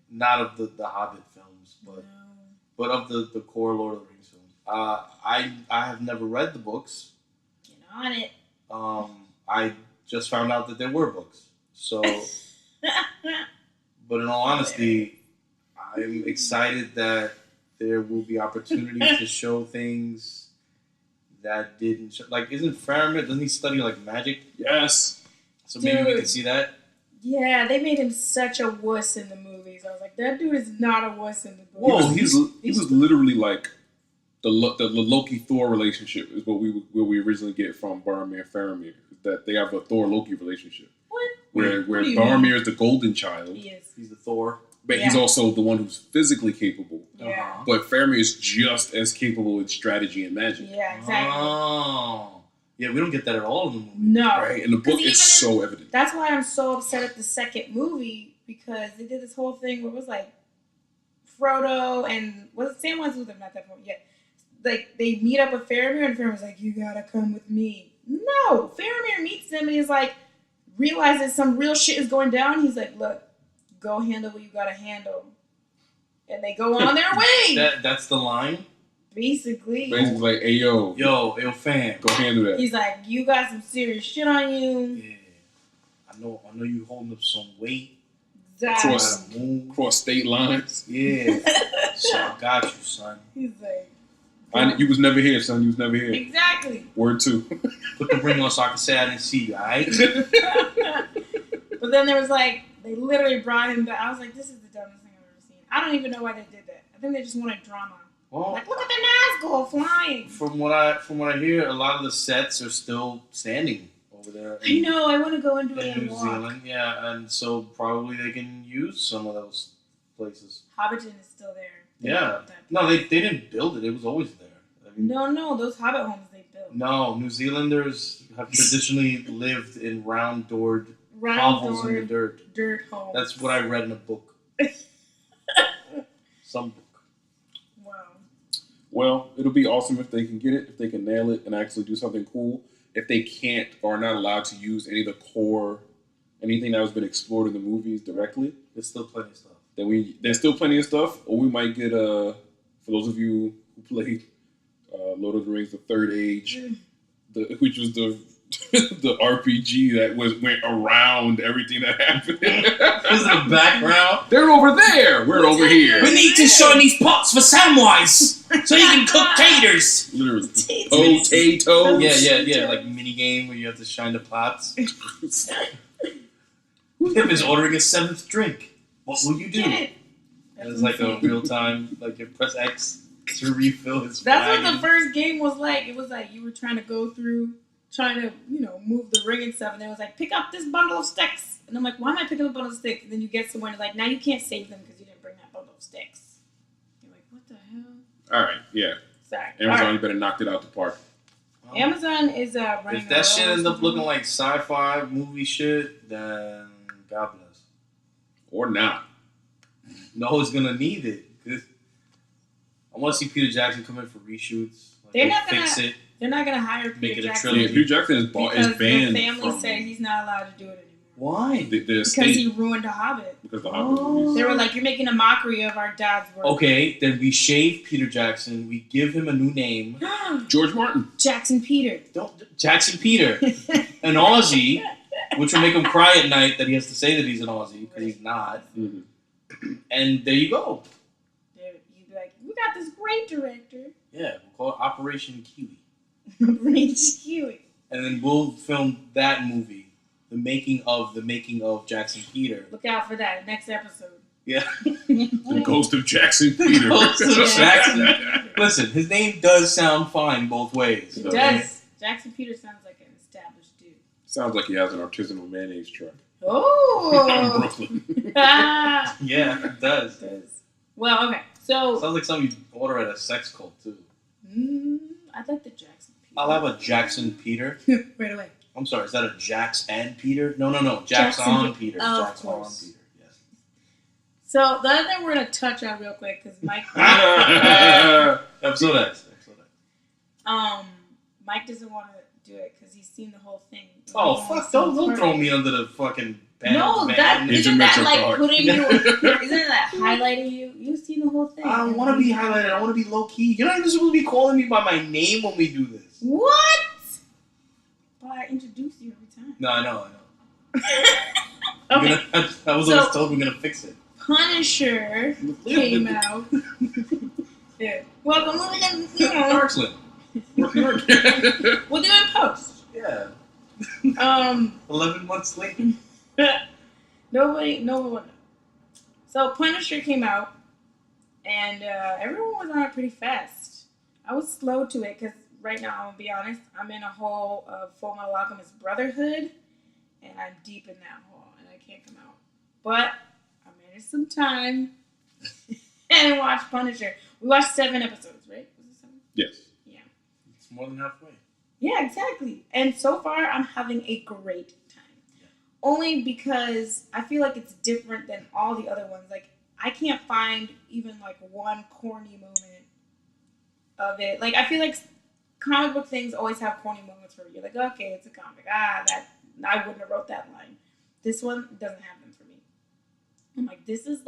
not of the Hobbit films, but of the core Lord of the Rings films. I have never read the books. Get on it. I just found out that there were books. So, but in all honesty, I'm excited that there will be opportunities to show things that didn't show. Like, isn't Faramir, doesn't he study like magic? Yes. So maybe we Dude. can see that. Yeah, they made him such a wuss in the movies. I was like, that dude is not a wuss in the movies. Whoa, he was literally like the Loki Thor relationship is what we originally get from Boromir and Faramir. That they have a Thor Loki relationship. What? Where What do you Boromir mean? is the golden child, He is. He's the Thor. but he's Yeah. also the one who's physically capable. Yeah. But Faramir is just as capable in strategy and magic. Yeah, exactly. Oh. Yeah, we don't get that at all in the movie. No. Right? And the book 'Cause even is so evident. That's why I'm so upset at the second movie, because they did this whole thing where it was like Frodo and was it Sam was with him at that point? Yeah. Like they meet up with Faramir and Faramir's like, you gotta come with me. No. Faramir meets them and he's like, realizes some real shit is going down. He's like, look, go handle what you gotta handle. And they go on their way. That's the line. Basically. Basically, like, hey yo, Yo, fam. go handle that. He's like, you got some serious shit on you. Yeah. I know you holding up some weight. Exactly. Cross- Gotta move. Cross state lines. Yeah. So I got you, son. He's like, You was never here, son. You was never here. exactly. Word two. Put the ring on so I can say I didn't see you, alright? But then there was like, they literally brought him back. I was like, this is the dumbest thing I've ever seen. I don't even know why they did that. I think they just wanted drama. Well, Like, look at the Nazgul flying. from what I hear, a lot of the sets are still standing over there I know, I want to go and do it in and New walk. Zealand. Yeah, and so probably they can use some of those places. Hobbiton is still there. They Yeah. built that. No, they didn't build it. It was always there. I mean, No, those Hobbit homes they built. no, New Zealanders have traditionally lived in round-doored Round hovels in the door, dirt. dirt homes. That's what I read in a book. Some book. Wow. Well, it'll be awesome if they can get it, if they can nail it and actually do something cool. If they can't or are not allowed to use any of the core, anything that has been explored in the movies directly, There's still plenty of stuff. then there's still plenty of stuff. Or we might get for those of you who played Lord of the Rings: The Third Age, which was the the RPG that went around everything that happened. This is the background. They're over there. We're over here. We need to shine these pots for Samwise so you can cook taters. Literally. Potatoes. Potatoes. Yeah, like mini game where you have to shine the pots. Tim is ordering a 7th drink. What will you do? Get it. And it's like a real time, like you press X to refill his That's what flagon. the first game was like. It was like you were trying to go through, trying to, move the ring and stuff. And it was like, pick up this bundle of sticks. And I'm like, why am I picking up a bundle of sticks? And then you get somewhere and it's like, now you can't save them because you didn't bring that bundle of sticks. You're like, what the hell? All right. Yeah. Sorry. Amazon, All right. you better knock it out the park. Amazon is running If that shit a ends up looking like sci-fi movie shit, then God bless. Or not. No, it's gonna need it. 'Cause I want to see Peter Jackson come in for reshoots. Like, They're not gonna- fix it. They're not going to hire Make Peter it a Jackson trilogy. Yeah, Peter Jackson is because banned the family from said he's not allowed to do it anymore. Why? the Because estate he ruined The Hobbit. because the Hobbit movies. They were like, you're making a mockery of our dad's work. Okay, then we shave Peter Jackson. We give him a new name. George Martin. Jackson Peter. Jackson Peter, an Aussie, which will make him cry at night that he has to say that he's an Aussie because he's not. Mhm. And there you go. You'd be like, we got got this great director. Yeah, we'll call it Operation Kiwi. Operation Kiwi. And then we'll film that movie, the making of Jackson Peter. Look out for that next episode. Yeah. The Ghost of Jackson Peter. Ghost of Jackson. Listen, his name does sound fine both ways. It does. Jackson Peter sounds like an established dude. Sounds like he has an artisanal mayonnaise truck. Oh. From Brooklyn. Yeah, it does. It does. Well, okay. So. Sounds like something you order at a sex cult, too. I'd like the Jackson Peter. I'll have a Jackson Peter. Right away. I'm sorry, is that a Jax and Peter? No. Jackson Peter. Oh, of Jackson course. Peter. Yes. So the other thing we're going to touch on real quick, because Mike... Episode X. Mike doesn't want to do it because he's seen the whole thing. Oh, fuck, don't throw me under the fucking banner. No, man. isn't that like card. putting you... Isn't that highlighting you? You've seen the whole thing. I don't want to be highlighted. I want to be low-key. You're not even supposed to be calling me by my name when we do this. What? But I introduce you every time. No, I know. Okay. I was always told we're going to fix it. Punisher came out. Yeah. Welcome, Darksland. we'll do it in post. Yeah. 11 months later. Nobody knows. So Punisher came out, and everyone was on it pretty fast. I was slow to it because right now, I'm gonna be honest, I'm in a hole of Full Metal Alchemist Brotherhood, and I'm deep in that hole, and I can't come out. But I managed some time and watched Punisher. We watched 7 episodes, right? Was it 7? Yes. Yeah. It's more than halfway. Yeah, exactly. And so far, I'm having a great time. Yeah. Only because I feel like it's different than all the other ones. Like, I can't find even, like, one corny moment of it. Like, I feel like comic book things always have corny moments where you're like, okay, it's a comic. That I wouldn't have wrote that line. This one doesn't have them for me. I'm like, this is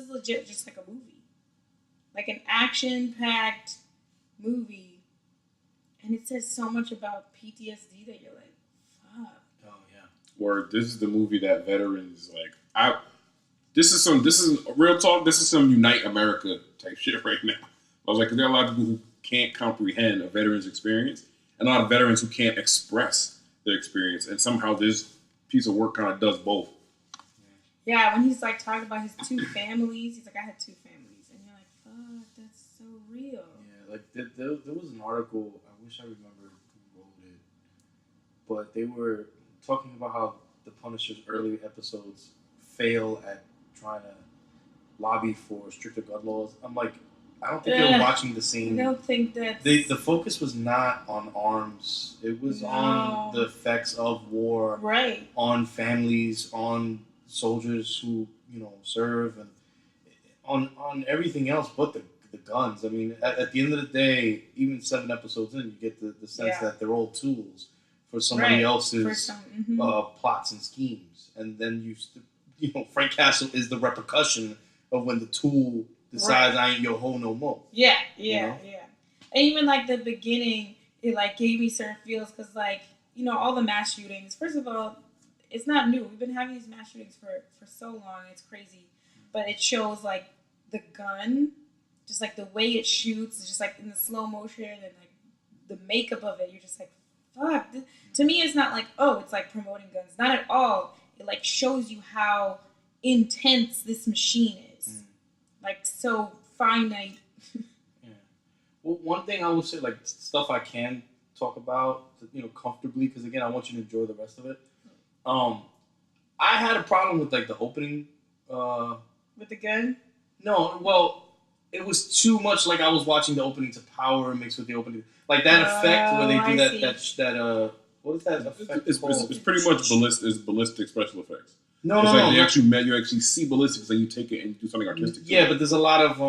legit just like a movie. Like an action-packed movie. And it says so much about PTSD that you're like, fuck. Oh, yeah. Or this is the movie that veterans, like, this is real talk, this is some Unite America type shit right now. I was like, there are a lot of people who can't comprehend a veteran's experience, and a lot of veterans who can't express their experience, and somehow this piece of work kind of does both. Yeah, when he's like talking about his 2 families, he's like, I had 2 families, and you're like, fuck, that's so real. Yeah, like there was an article, I wish I remembered who wrote it, but they were talking about how the Punisher's early episodes fail at trying to lobby for stricter gun laws. I'm like, I don't think they were watching the same. I don't think that The focus was not on arms. It was on the effects of war, right? On families, on soldiers who serve, and on everything else but the guns. I mean, at the end of the day, even 7 episodes in, you get the sense that they're all tools for somebody else's plots and schemes, and then Frank Castle is the repercussion of when the tool decides I ain't your hoe no more. Yeah. And even like the beginning, it like gave me certain feels because like all the mass shootings. First of all, it's not new. We've been having these mass shootings for so long. It's crazy, but it shows like the gun, just like the way it shoots, just like in the slow motion and like the makeup of it. You're just like, fuck. To me, it's not like it's like promoting guns. Not at all. It like shows you how intense this machine is. Like, so finite. Yeah. Well, one thing I would say, like, stuff I can talk about, comfortably, because, again, I want you to enjoy the rest of it. I had a problem with, like, the opening. With the gun? No, well, it was too much like I was watching the opening to Power mixed with the opening. Like, that effect where they do that what is that effect called? It's pretty much ballistic special effects. No. You actually see ballistics, and you take it and do something artistic. Yeah, but there's a lot of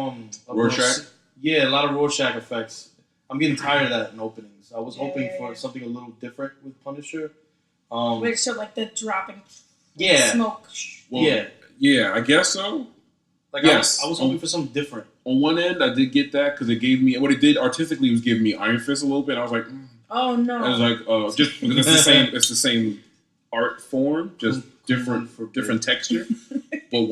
Rorschach. Yeah, a lot of Rorschach effects. I'm getting tired of that in openings. I was hoping for something a little different with Punisher. Which showed like the dropping smoke. Well, yeah, I guess so. Like I was hoping for something different. On one end, I did get that because it gave me what it did artistically was give me Iron Fist a little bit. I was like, oh no! I was like, just because it's the same art form, just different texture. But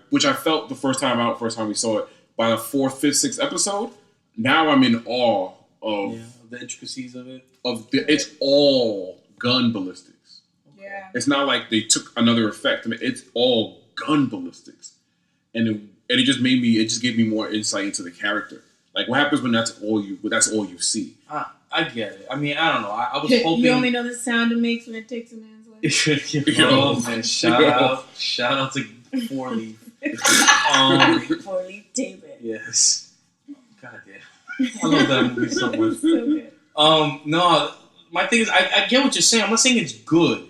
which I felt the first time we saw it, by the 4th, 5th, 6th episode, now I'm in awe of the intricacies of it. It's all gun ballistics. Yeah. It's not like they took another effect. I mean, it's all gun ballistics, and it just gave me more insight into the character. Like, what happens when that's all you see? I get it. I mean, I don't know. I was hoping you only know the sound it makes when it takes a man's life. Oh man! Shout out to 4-Leaf. 4-Leaf David. Yes. God damn. I love that movie so much. So good. No, my thing is, I get what you're saying. I'm not saying it's good.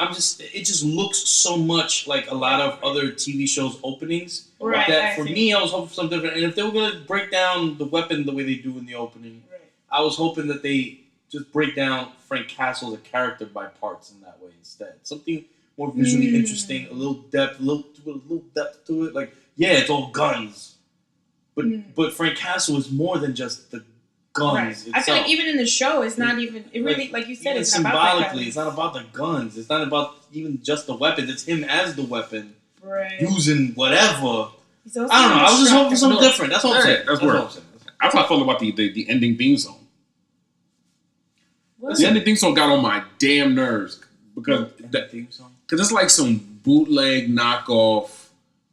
It just looks so much like a lot of other TV shows openings. Right. That for me, I was hoping for something different. And if they were gonna break down the weapon the way they do in the opening, right. I was hoping that they just break down Frank Castle as a character by parts in that way instead. Something more visually interesting, a little depth to it. Like, yeah, it's all guns, but Frank Castle is more than just the guns. Right. Itself. I feel like even in the show, it's not even. It really, like you said, it's not about symbolically. It's not about the guns. It's not about even just the weapons. It's him as the weapon, right. Using whatever. I don't know. I was just hoping for something different. That's what I'm saying. That's what I'm saying. That's how I felt about the ending theme song. What? The ending theme song got on my damn nerves because it's like some bootleg knockoff.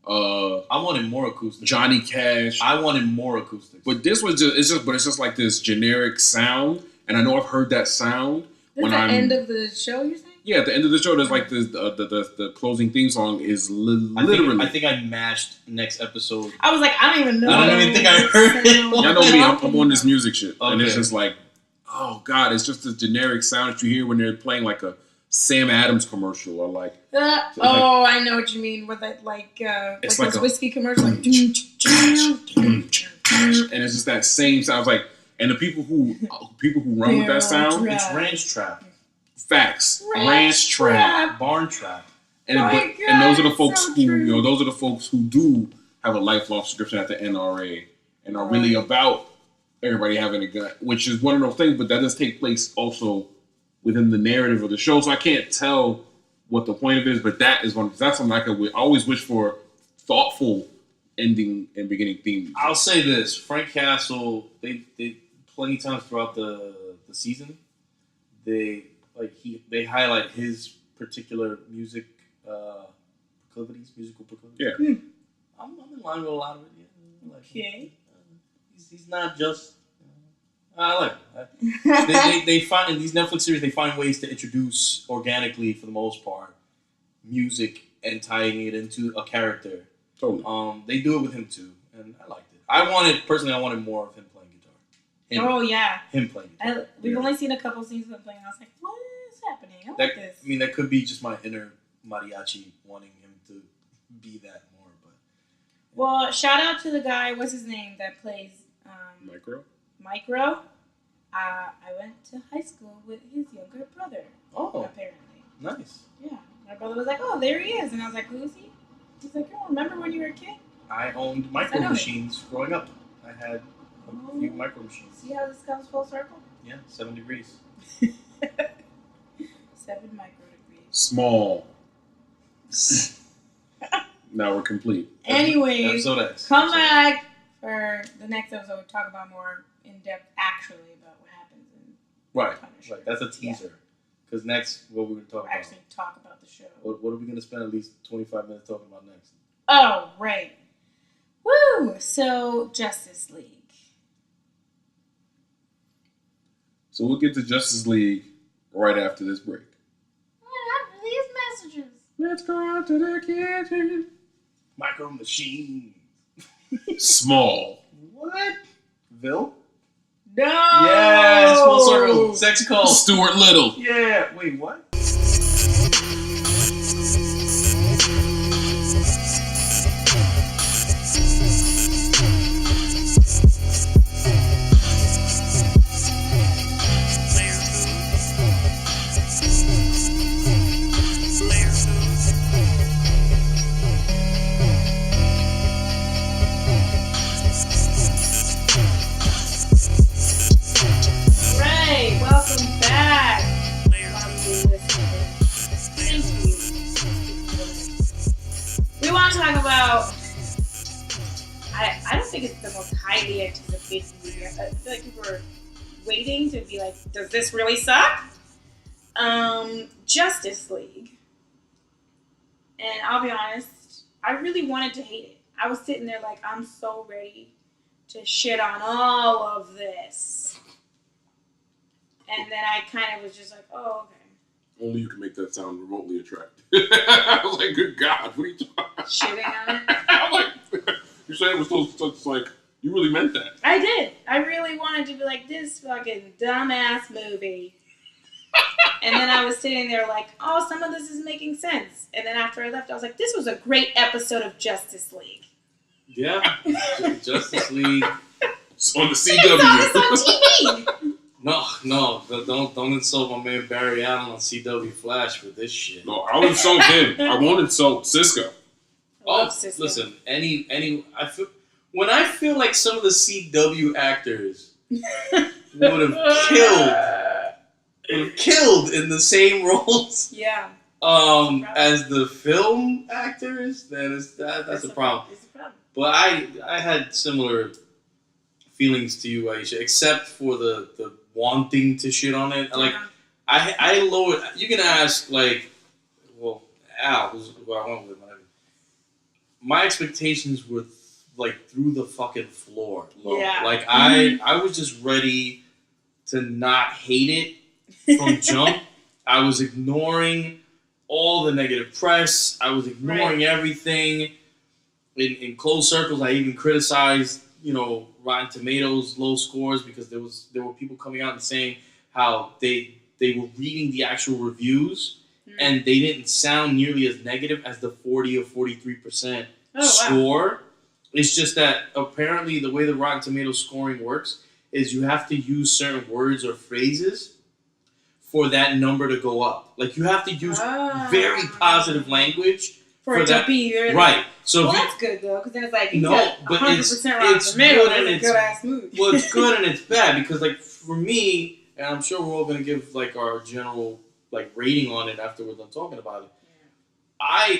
I wanted more acoustics. Johnny Cash. I wanted more acoustics. But this was it's just like this generic sound, and I know I've heard that sound. That's the end of the show, you're saying? Yeah, at the end of the show, there's like the closing theme song is literally. I think I mashed next episode. I was like, I don't even know. I don't even think I heard it. Y'all know me. I'm on this music shit, okay. And it's just like, oh god, it's just a generic sound that you hear when they're playing like a Sam Adams commercial or like. I know what you mean. With that, it's like those whiskey commercial, like, and it's just that same sound. It's like, and the people who run with that sound, it's ranch trap. Facts, ranch trap, barn trap, and those are the folks who do have a lifelong subscription at the NRA and are really about everybody having a gun, which is one of those things. But that does take place also within the narrative of the show, so I can't tell what the point of it is. But that's something I could always wish for: thoughtful ending and beginning theme. I'll say this: Frank Castle, they plenty times throughout the season, they highlight his particular musical proclivities. Yeah, I'm in line with a lot of it. Yeah. Okay, he's not just. I like it. They find in these Netflix series they find ways to introduce organically, for the most part, music and tying it into a character. Totally. They do it with him too, and I liked it. I wanted more of him playing guitar. Oh yeah, him playing guitar. We've only seen a couple scenes of him playing. I was like, what is happening? I like this. I mean, that could be just my inner mariachi wanting him to be that more. But well, shout out to the guy. What's his name that plays Micro? I went to high school with his younger brother. Oh, apparently. Nice. Yeah, my brother was like, "Oh, there he is," and I was like, "Who's he?" He's like, "Oh, remember when you were a kid?" I owned micro machines growing up. I had a few micro machines. See how this comes full circle? Yeah, 7 degrees. 7 micro degrees. Small. Now we're complete. Anyways, come back for the next episode. We'll talk about more in depth, actually, about what happens in Punisher. Right. That's a teaser. Because next, what we're going to talk about? Actually, talk about the show. What are we going to spend at least 25 minutes talking about next? Oh, right. Woo! So, Justice League. So we'll get to Justice League right after this break. Right after these messages. Let's go out to the kitchen. Micro machine. Small. What? Bill? No! Yes, full circle. Sex call. Stuart Little. Yeah. Wait, what? Welcome back. I don't think it's the most highly anticipated movie. I feel like people were waiting to be like, does this really suck? Justice League. And I'll be honest, I really wanted to hate it. I was sitting there like, I'm so ready to shit on all of this. And then I kind of was just like, oh, okay. Only you can make that sound remotely attractive. I was like, good God, what are you talking about? Shitting on it? I'm like, you said it was so like, you really meant that. I did. I really wanted to be like, this fucking dumbass movie. And then I was sitting there like, oh, some of this is making sense. And then after I left, I was like, this was a great episode of Justice League. Yeah, Justice League. It's on the CW. It's on TV. No, don't insult my man Barry Allen on CW Flash for this shit. No, I'll insult him. I won't insult Cisco. Cisco. Listen, when I feel like some of the CW actors would have killed in the same roles. Yeah. As the film actors, then that's a problem. It's a problem. But I had similar feelings to you, Aisha, except for the wanting to shit on it. Like, I lowered. You can ask, like, well, Al, who I went with. My expectations were like through the fucking floor. Low. Yeah. Like I was just ready to not hate it from jump. I was ignoring all the negative press. I was ignoring everything. In closed circles, I even criticized, Rotten Tomatoes low scores because there were people coming out and saying how they were reading the actual reviews and they didn't sound nearly as negative as the 40 or 43% score. Wow. It's just that apparently the way the Rotten Tomatoes scoring works is you have to use certain words or phrases for that number to go up. Like, you have to use very positive language for it to be really right. So that's good though, because then it's like but 100% Rotten Tomatoes and it's a good ass movie. Well, it's good and it's bad because, like, for me, and I'm sure we're all gonna give like our general like rating on it after we're done talking about it. Yeah.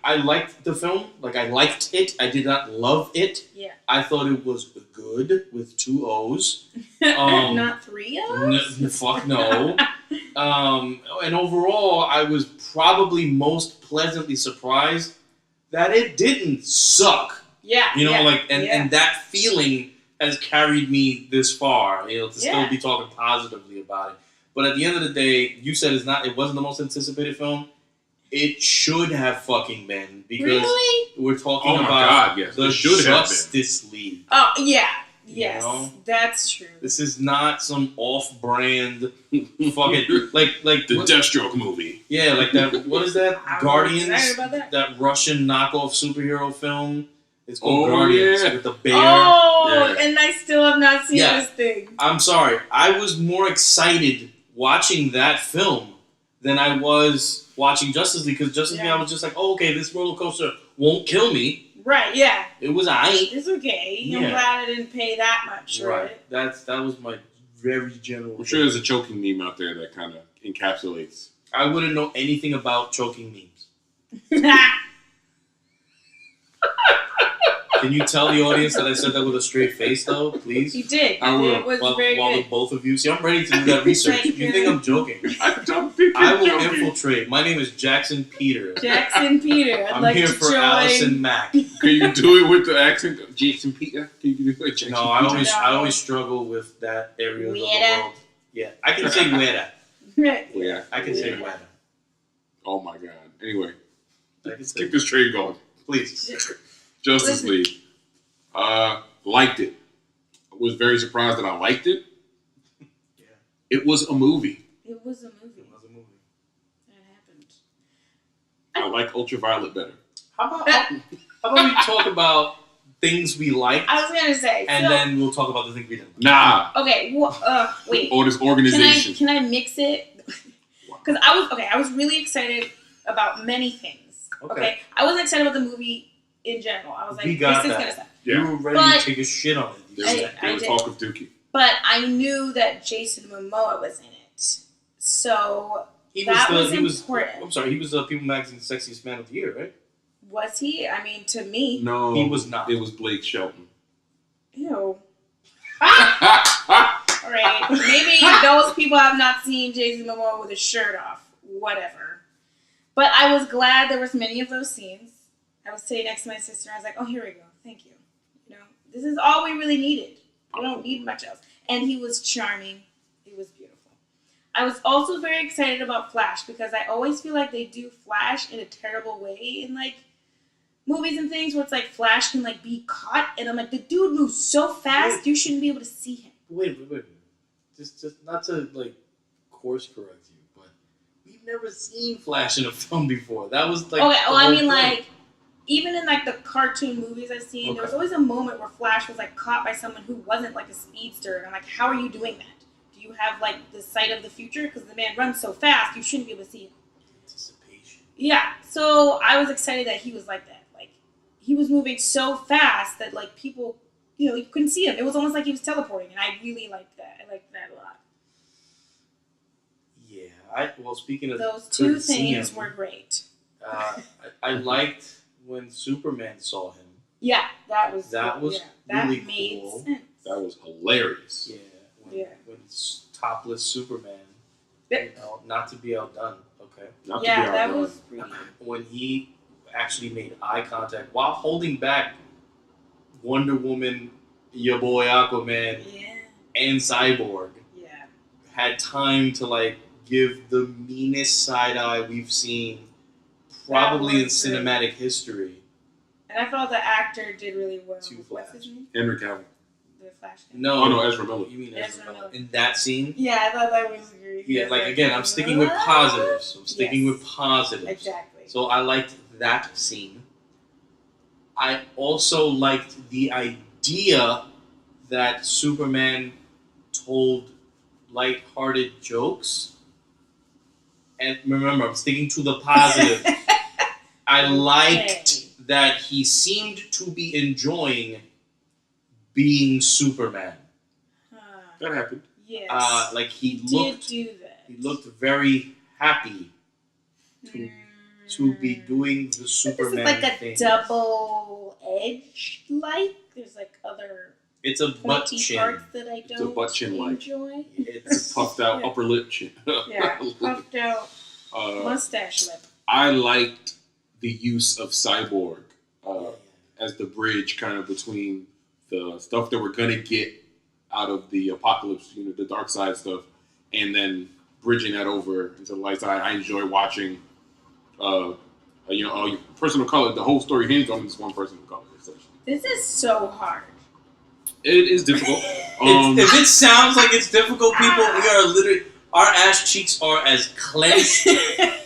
I liked the film. Like, I liked it. I did not love it. Yeah. I thought it was good with 2 O's. Not 3 O's? Fuck no. And overall, I was probably most pleasantly surprised that it didn't suck. Yeah. And that feeling has carried me this far, to still be talking positively about it. But at the end of the day, you said it wasn't the most anticipated film. It should have fucking been, because we're talking about the Justice League. Oh, yeah. Yes, that's true. This is not some off-brand fucking like the Deathstroke movie. Yeah, like that. What is that? Guardians. About that Russian knockoff superhero film. It's called Guardians with the bear. Oh, and I still have not seen this thing. I'm sorry. I was more excited watching that film than I was watching Justice League, because Justice League, I was just like, oh, okay, this roller coaster won't kill me. Right, yeah. It was aight. It's okay. I'm glad I didn't pay that much for it. That was my very general. I'm sure there's a choking meme out there that kind of encapsulates. I wouldn't know anything about choking memes. Can you tell the audience that I said that with a straight face, though, please? You did. I will. It was very good. Both of you. See, I'm ready to do that research. You think I'm joking? I will infiltrate. My name is Jackson Peter. Jackson Peter. I'm here for Allison Mack. Can you do it with the accent of Jason Peter? Can you do it like Jackson Peter? I always struggle with that area of the world. Yeah, I can say Weta. Yeah, I can say Weta. Oh my God. Anyway, let's keep this train going, please. Justice League. Liked it. I was very surprised that I liked it. Yeah. It was a movie. It was a movie. That happened. I like Ultraviolet better. How about we talk about things we liked? I was gonna say, and then we'll talk about the things we didn't like. Nah. Okay. Well, wait. Or this organization. Can I mix it? Because I was really excited about many things. Okay. I wasn't excited about the movie in general. I was like, this is gonna suck. Yeah. You were ready to take a shit on it. There was talk of Dookie. But I knew that Jason Momoa was in it. So he was important. I'm sorry, he was People Magazine's Sexiest Man of the Year, right? Was he? I mean, to me. No, He was not. It was Blake Shelton. Ew. Ah! All right. Maybe those people have not seen Jason Momoa with his shirt off. Whatever. But I was glad there was many of those scenes. I was sitting next to my sister. And I was like, oh, here we go. Thank you. You know, this is all we really needed. We don't need much else. And he was charming. He was beautiful. I was also very excited about Flash because I always feel like they do Flash in a terrible way in like movies and things where it's like Flash can like be caught and I'm like, the dude moves so fast you shouldn't be able to see him. Wait. Just not to like course correct you, but we've never seen Flash in a film before. That was like okay. Well, I mean, point. like even in like the cartoon movies I've seen, there was always a moment where Flash was like caught by someone who wasn't like a speedster, and I'm like, how are you doing that? Do you have like the sight of the future? Because the man runs so fast, you shouldn't be able to see him. Anticipation. Yeah. So I was excited that he was like that. Like he was moving so fast that like people, you know, you couldn't see him. It was almost like he was teleporting, and I really liked that. I liked that a lot. Yeah. Well, speaking of Those two couldn't see things him, were great. I liked when Superman saw him. Yeah, that was really that made cool. sense. That was hilarious. Yeah. When topless Superman. Yep. You know, not to be outdone. Okay. Not to be Yeah, that outdone. was pretty good. When he actually made eye contact while holding back Wonder Woman, your boy Aquaman, Yeah, and Cyborg, yeah. had time to like give the meanest side eye we've seen probably in was good. cinematic history. And I felt the actor did really well. To What's Flash. his name? Henry Cavill. The Flash guy. No, Oh no, Ezra Miller. You mean Ezra Ezra Miller. Miller. In that scene? Yeah, I thought that was great. Yeah, like again, I'm sticking with positives. I'm sticking Yes. with positives. Exactly. So I liked that scene. I also liked the idea that Superman told lighthearted jokes. And remember, I'm sticking to the positive. I liked that he seemed to be enjoying being Superman. That happened. Yes. Like he did looked, do that. he looked very happy to be doing the This Superman is like a thing. double edge like. There's like other It's a butt pointy chin. parts that I It's a don't butt chin like. enjoy. It's Puffed out Yeah. upper lip chin. Yeah, puffed out Uh, mustache lip. I liked the use of Cyborg as the bridge kind of between the stuff that we're gonna get out of the apocalypse, you know, the dark side stuff, and then bridging that over into the light side. I enjoy watching, person of color. The whole story hinges on this one person of color. Essentially, This is so hard. it is difficult. If it sounds like it's difficult, people, we are literally, our ass cheeks are as clenched.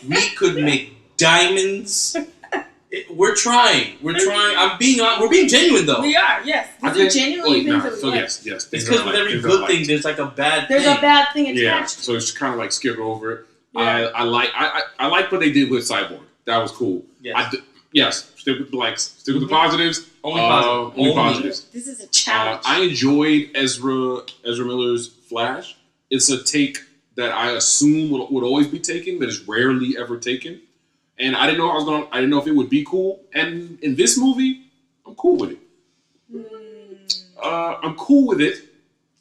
We could make diamonds. We're trying. We're trying. We're being genuine though. We are, yes. These are genuinely things that we so like. yes. It's things because are with like- every things are good like- thing, there's like a bad There's thing. a bad thing attached. Yeah, to so it's kind of like skip over it. Yeah. I like what they did with Cyborg. That was cool. Yes. Stick with the positives. Only positive. Only Only. positives. This is a challenge. I enjoyed Ezra Miller's Flash. It's a take that I assume would always be taken, but is rarely ever taken. And I didn't know if it would be cool. And in this movie, I'm cool with it. I'm cool with it.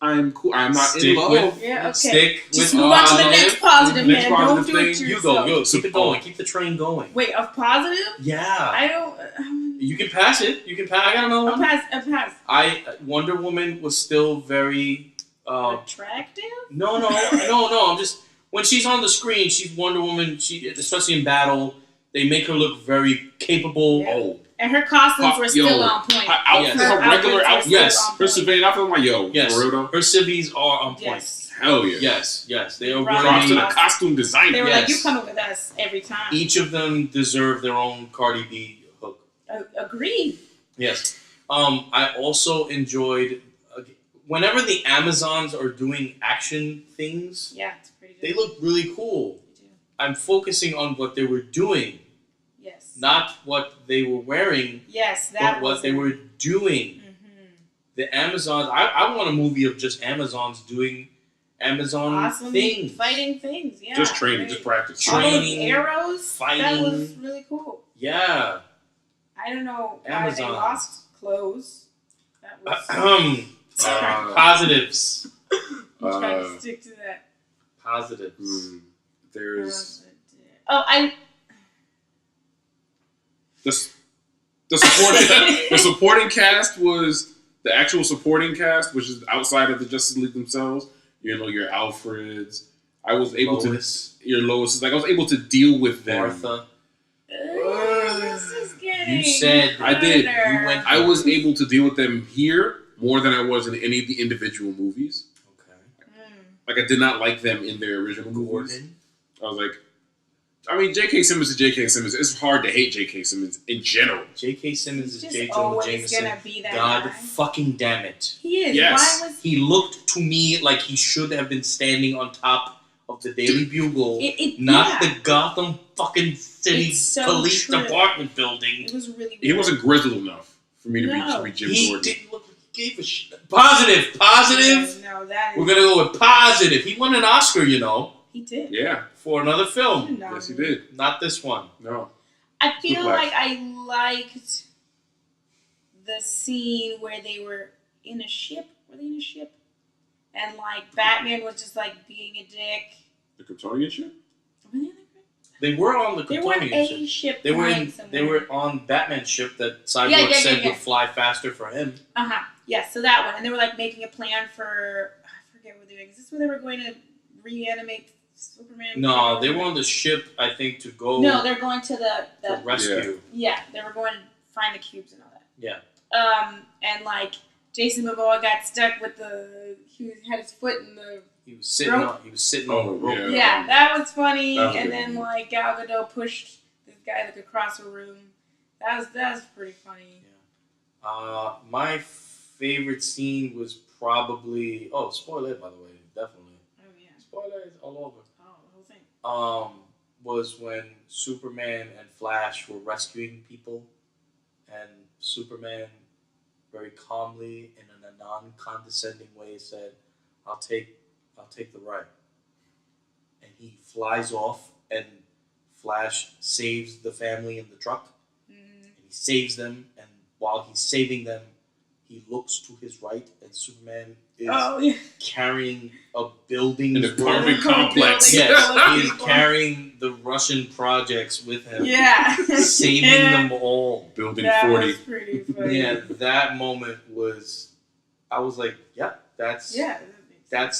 I'm cool. I'm not in love. Yeah, okay. Stick Just with move on to the positive. next positive, Next man. Don't positive do it thing. You yourself. go. Keep it going. Keep the train going. Wait, of positive? Yeah. I don't. You can pass it. You can pass. I got another I'll one. pass. Wonder Woman was still very. Attractive? No. I'm just when she's on the screen, she's Wonder Woman. She, especially in battle, they make her look very capable. Yeah. Oh, And her costumes were still on point. her regular outfit. Yes. Her civilian outfit. I'm like, yo, Yes, for real though? her civvies are on point. Yes. Hell yeah. Yes, they are Right. Props to worthy. the costume designer. They were Yes. like, you coming with us every time. Each of them deserve their own Cardi B hook. Agreed. Yes. I also enjoyed whenever the Amazons are doing action things. Yeah, it's pretty good. They look really cool. They do. I'm focusing on what they were doing, Yes. not what they were wearing, Yes, that but was what they were doing. The Amazons. I want a movie of just Amazons doing Amazon awesome things. fighting things. Yeah, Just training, great. just practice. All those Training, arrows. That fighting. was really cool. Yeah. I don't know why Amazon. they lost clothes. That was Positives. I'm trying to stick to that. Positives. There's the supporting cast was the actual supporting cast, which is outside of the Justice League themselves. You know, your Alfreds. I was able Lois. to. Your Lois. Like I was able to deal with them. Martha. This is getting You said I did. harder. You went. I was able to deal with them here more than I was in any of the individual movies. Okay. Like I did not like them in their original movies. Gordon. I was like, I mean, J.K. Simmons is J.K. Simmons. It's hard to hate J.K. Simmons in general. J.K. Simmons He's is just J. Jonah always Jameson. gonna be that God guy. fucking damn it. He is. Yes. Why was He looked to me like he should have been standing on top of the Daily Bugle, not the Gotham fucking City It's so Police true. Department building. It was really weird. He wasn't grizzled enough for me to No. be Jim He Gordon. didn't look like he gave a shit. Positive. No, that is. We're gonna go with positive. He won an Oscar, you know, He did. Yeah. for another film. Yes, he did. Not this one. No. I feel Whiplash. like I liked the scene where they were in a ship. Were they in a ship? And like Batman was just like being a dick. The Kryptonian ship? Were they in the They were on the They were Kryptonian a ship. ship. They were flying in. somewhere. They were on Batman's ship that Cyborg Yeah, said yeah. would fly faster for him. Yes, so that one, and they were like making a plan for. I forget what they were doing. Is this where they were going to reanimate Superman? No, they were on the ship. I think to go. No, they're going to the to rescue. Yeah, they were going to find the cubes and all that. Yeah. And like Jason Momoa got stuck with he had his foot in the. He was sitting Rope. on. He was sitting on the rope. Yeah. Yeah, that was funny. That was and good. then like Gal Gadot pushed this guy like across a room. That was pretty funny. My favorite scene was probably. Oh, spoiler by the way, definitely. Oh yeah. Spoilers all over. Oh, the whole thing. Was when Superman and Flash were rescuing people, and Superman very calmly and in a non-condescending way said, I'll take the ride. And he flies off, and Flash saves the family in the truck, and he saves them, and while he's saving them, he looks to his right, and Superman is carrying a building In the apartment complex. Yes, he is carrying the Russian projects with him. Yeah. Saving them all. Building That 40. was pretty funny. Yeah, that moment was. I was like, "Yep, that's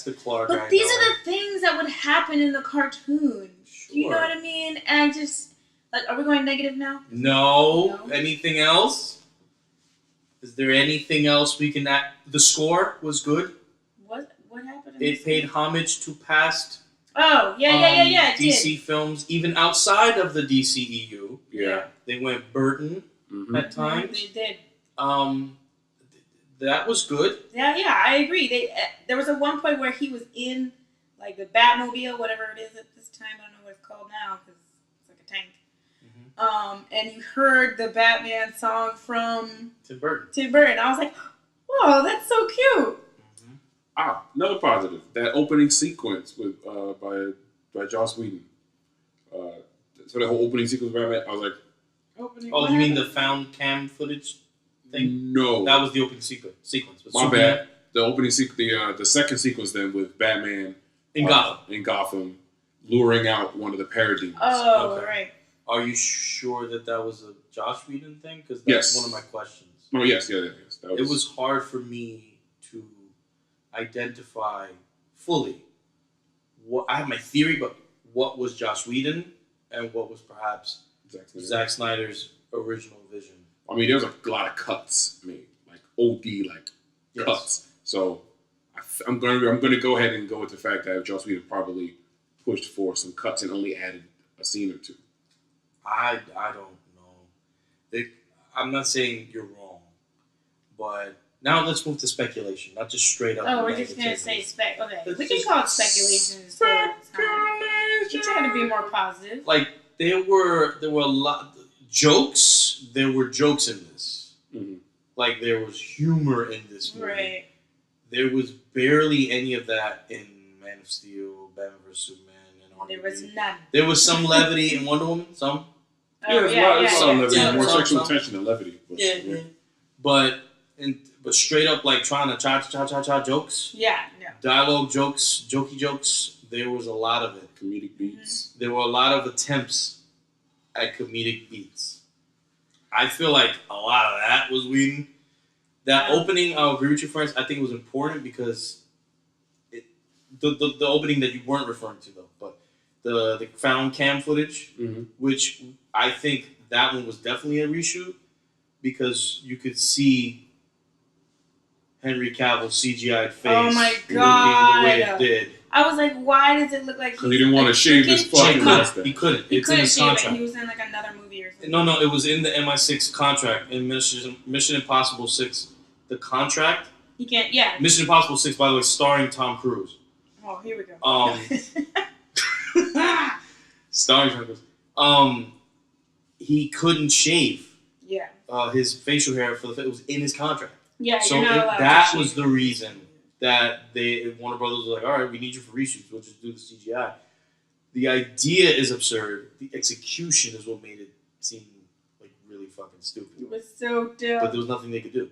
the Clark." But these are the things that would happen in the cartoon. Sure. Do you know what I mean? And I just like, are we going negative now? No. No. Anything else? Is there anything else we can? The score was good. What happened? In It this paid movie? homage to past. Oh yeah. It DC did. films, even outside of the DCEU. Yeah. They went Burton Mm-hmm. at times. They did. That was good. Yeah, I agree. There was one point where he was in like the Batmobile, whatever it is at this time. I don't know what it's called now because it's like a tank. And you heard the Batman song from Tim Burton. Tim Burton. I was like, whoa, that's so cute. Another positive. That opening sequence with by Joss Whedon. So the whole opening sequence with Batman, I was like, Oh, you mean the found cam footage thing? no. That was the opening sequence. With My Superman bad. The opening sequence, the second sequence then with Batman in Gotham. in Gotham, luring out one of the parademons. Oh, Okay. right. Are you sure that was a Josh Whedon thing? Because that's Yes. one of my questions. Oh yes. That It was hard for me to identify fully. I have my theory, but what was Josh Whedon and what was perhaps Zack Snyder's original vision? I mean, there was a lot of cuts made, like OD, cuts. So I'm going to go ahead and go with the fact that Joss Whedon probably pushed for some cuts and only added a scene or two. I don't know. I'm not saying you're wrong, but now let's move to speculation, not just straight up. Oh, we're just going to say spec. Okay. We can call it speculation. We're trying to be more positive. Like there were a lot jokes. There were jokes in this. Mm-hmm. Like there was humor in this movie. Right. There was barely any of that in Man of Steel, Batman vs Superman, and There was none. There was some levity in Wonder Woman. Some. Yeah, there's a lot of levity. yeah. More So- sexual so- tension than levity. But, Yeah. But straight up like trying to cha jokes, Yeah, no. dialogue jokes, jokey jokes. There was a lot of it. Comedic beats. There were a lot of attempts at comedic beats. I feel like a lot of that was Whedon. That opening, I'll agree with you, friends. I think it was important because the opening that you weren't referring to though, but the found cam footage, which I think that one was definitely a reshoot because you could see Henry Cavill's CGI face Oh my looking God. the way it did. I was like, why does it look like Because he didn't want to shave his fucking mustache. He couldn't. He It's in couldn't his shave it. contract. He was in like another movie or something. No, it was in the MI6 contract in Mission Impossible 6. The contract. He can't. Yeah. Mission Impossible 6, by the way, starring Tom Cruise. Oh, here we go. Starring Tom Cruise. He couldn't shave Yeah. his facial hair for it was in his contract. Yeah. So you're not allowed that to was shave. the reason that Warner Brothers was like, all right, we need you for reshoots. We'll just do the CGI. The idea is absurd. The execution is what made it seem like really fucking stupid. It was so dumb. But there was nothing they could do.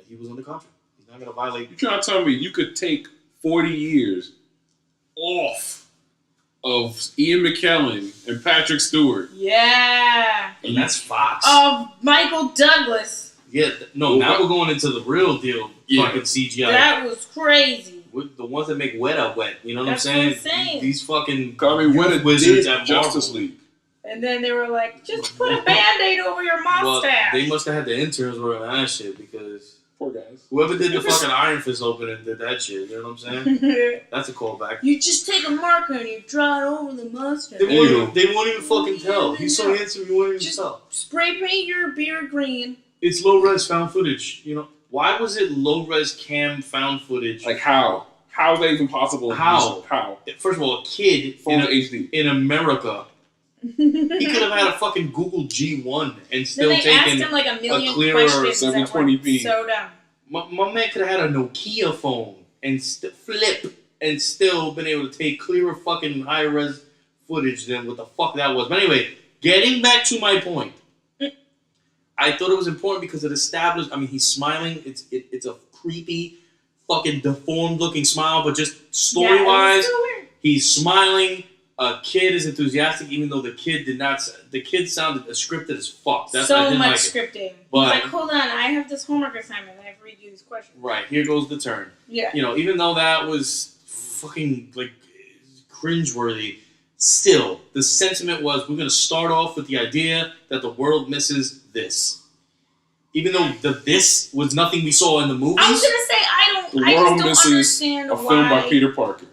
He was under contract. He's not going to violate. You trying to tell me you could take 40 years off of Ian McKellen and Patrick Stewart? Yeah. And that's Fox. Michael Douglas. Yeah, no, now we're going into the real deal fucking CGI. That was crazy. With the ones that make Weta wet. You know what That's I'm saying? what I'm saying. These fucking Weta wizards did at Justice Marvel. League. And then they were like, just put a Band-Aid over your Well, mustache. they must have had the interns working on that shit because Poor guys. whoever did the fucking Iron Fist opening did that shit. You know what I'm saying? That's a callback. You just take a marker and you draw it over the mustache. They won't even fucking tell. He's so handsome, you won't even Just tell. spray paint your beard green. It's low res found footage. You know why was it low res cam found footage? Like how? How is that even possible? How? How? First of all, a kid Phone HD. in America, he could have had a fucking Google G1 and still Then they asked taken him like a million clearer questions that were 720p. so dumb. My man could have had a Nokia phone and flip and still been able to take clearer fucking high res footage than what the fuck that was. But anyway, getting back to my point. I thought it was important because it established. I mean, he's smiling. It's a creepy, fucking deformed looking smile, but just story Yeah, wise, it was so weird. he's smiling. A kid is enthusiastic, even though the kid did not. The kid sounded scripted as fuck. I So didn't much like it. scripting. But- He's like, hold on, I have this homework assignment. I have to read you these questions. Right here goes the turn. Yeah. You know, even though that was fucking like cringeworthy, still the sentiment was we're gonna start off with the idea that the world misses this. Even though this was nothing we saw in the movies. I was gonna say The I world just don't misses understand a film by why Peter Parker.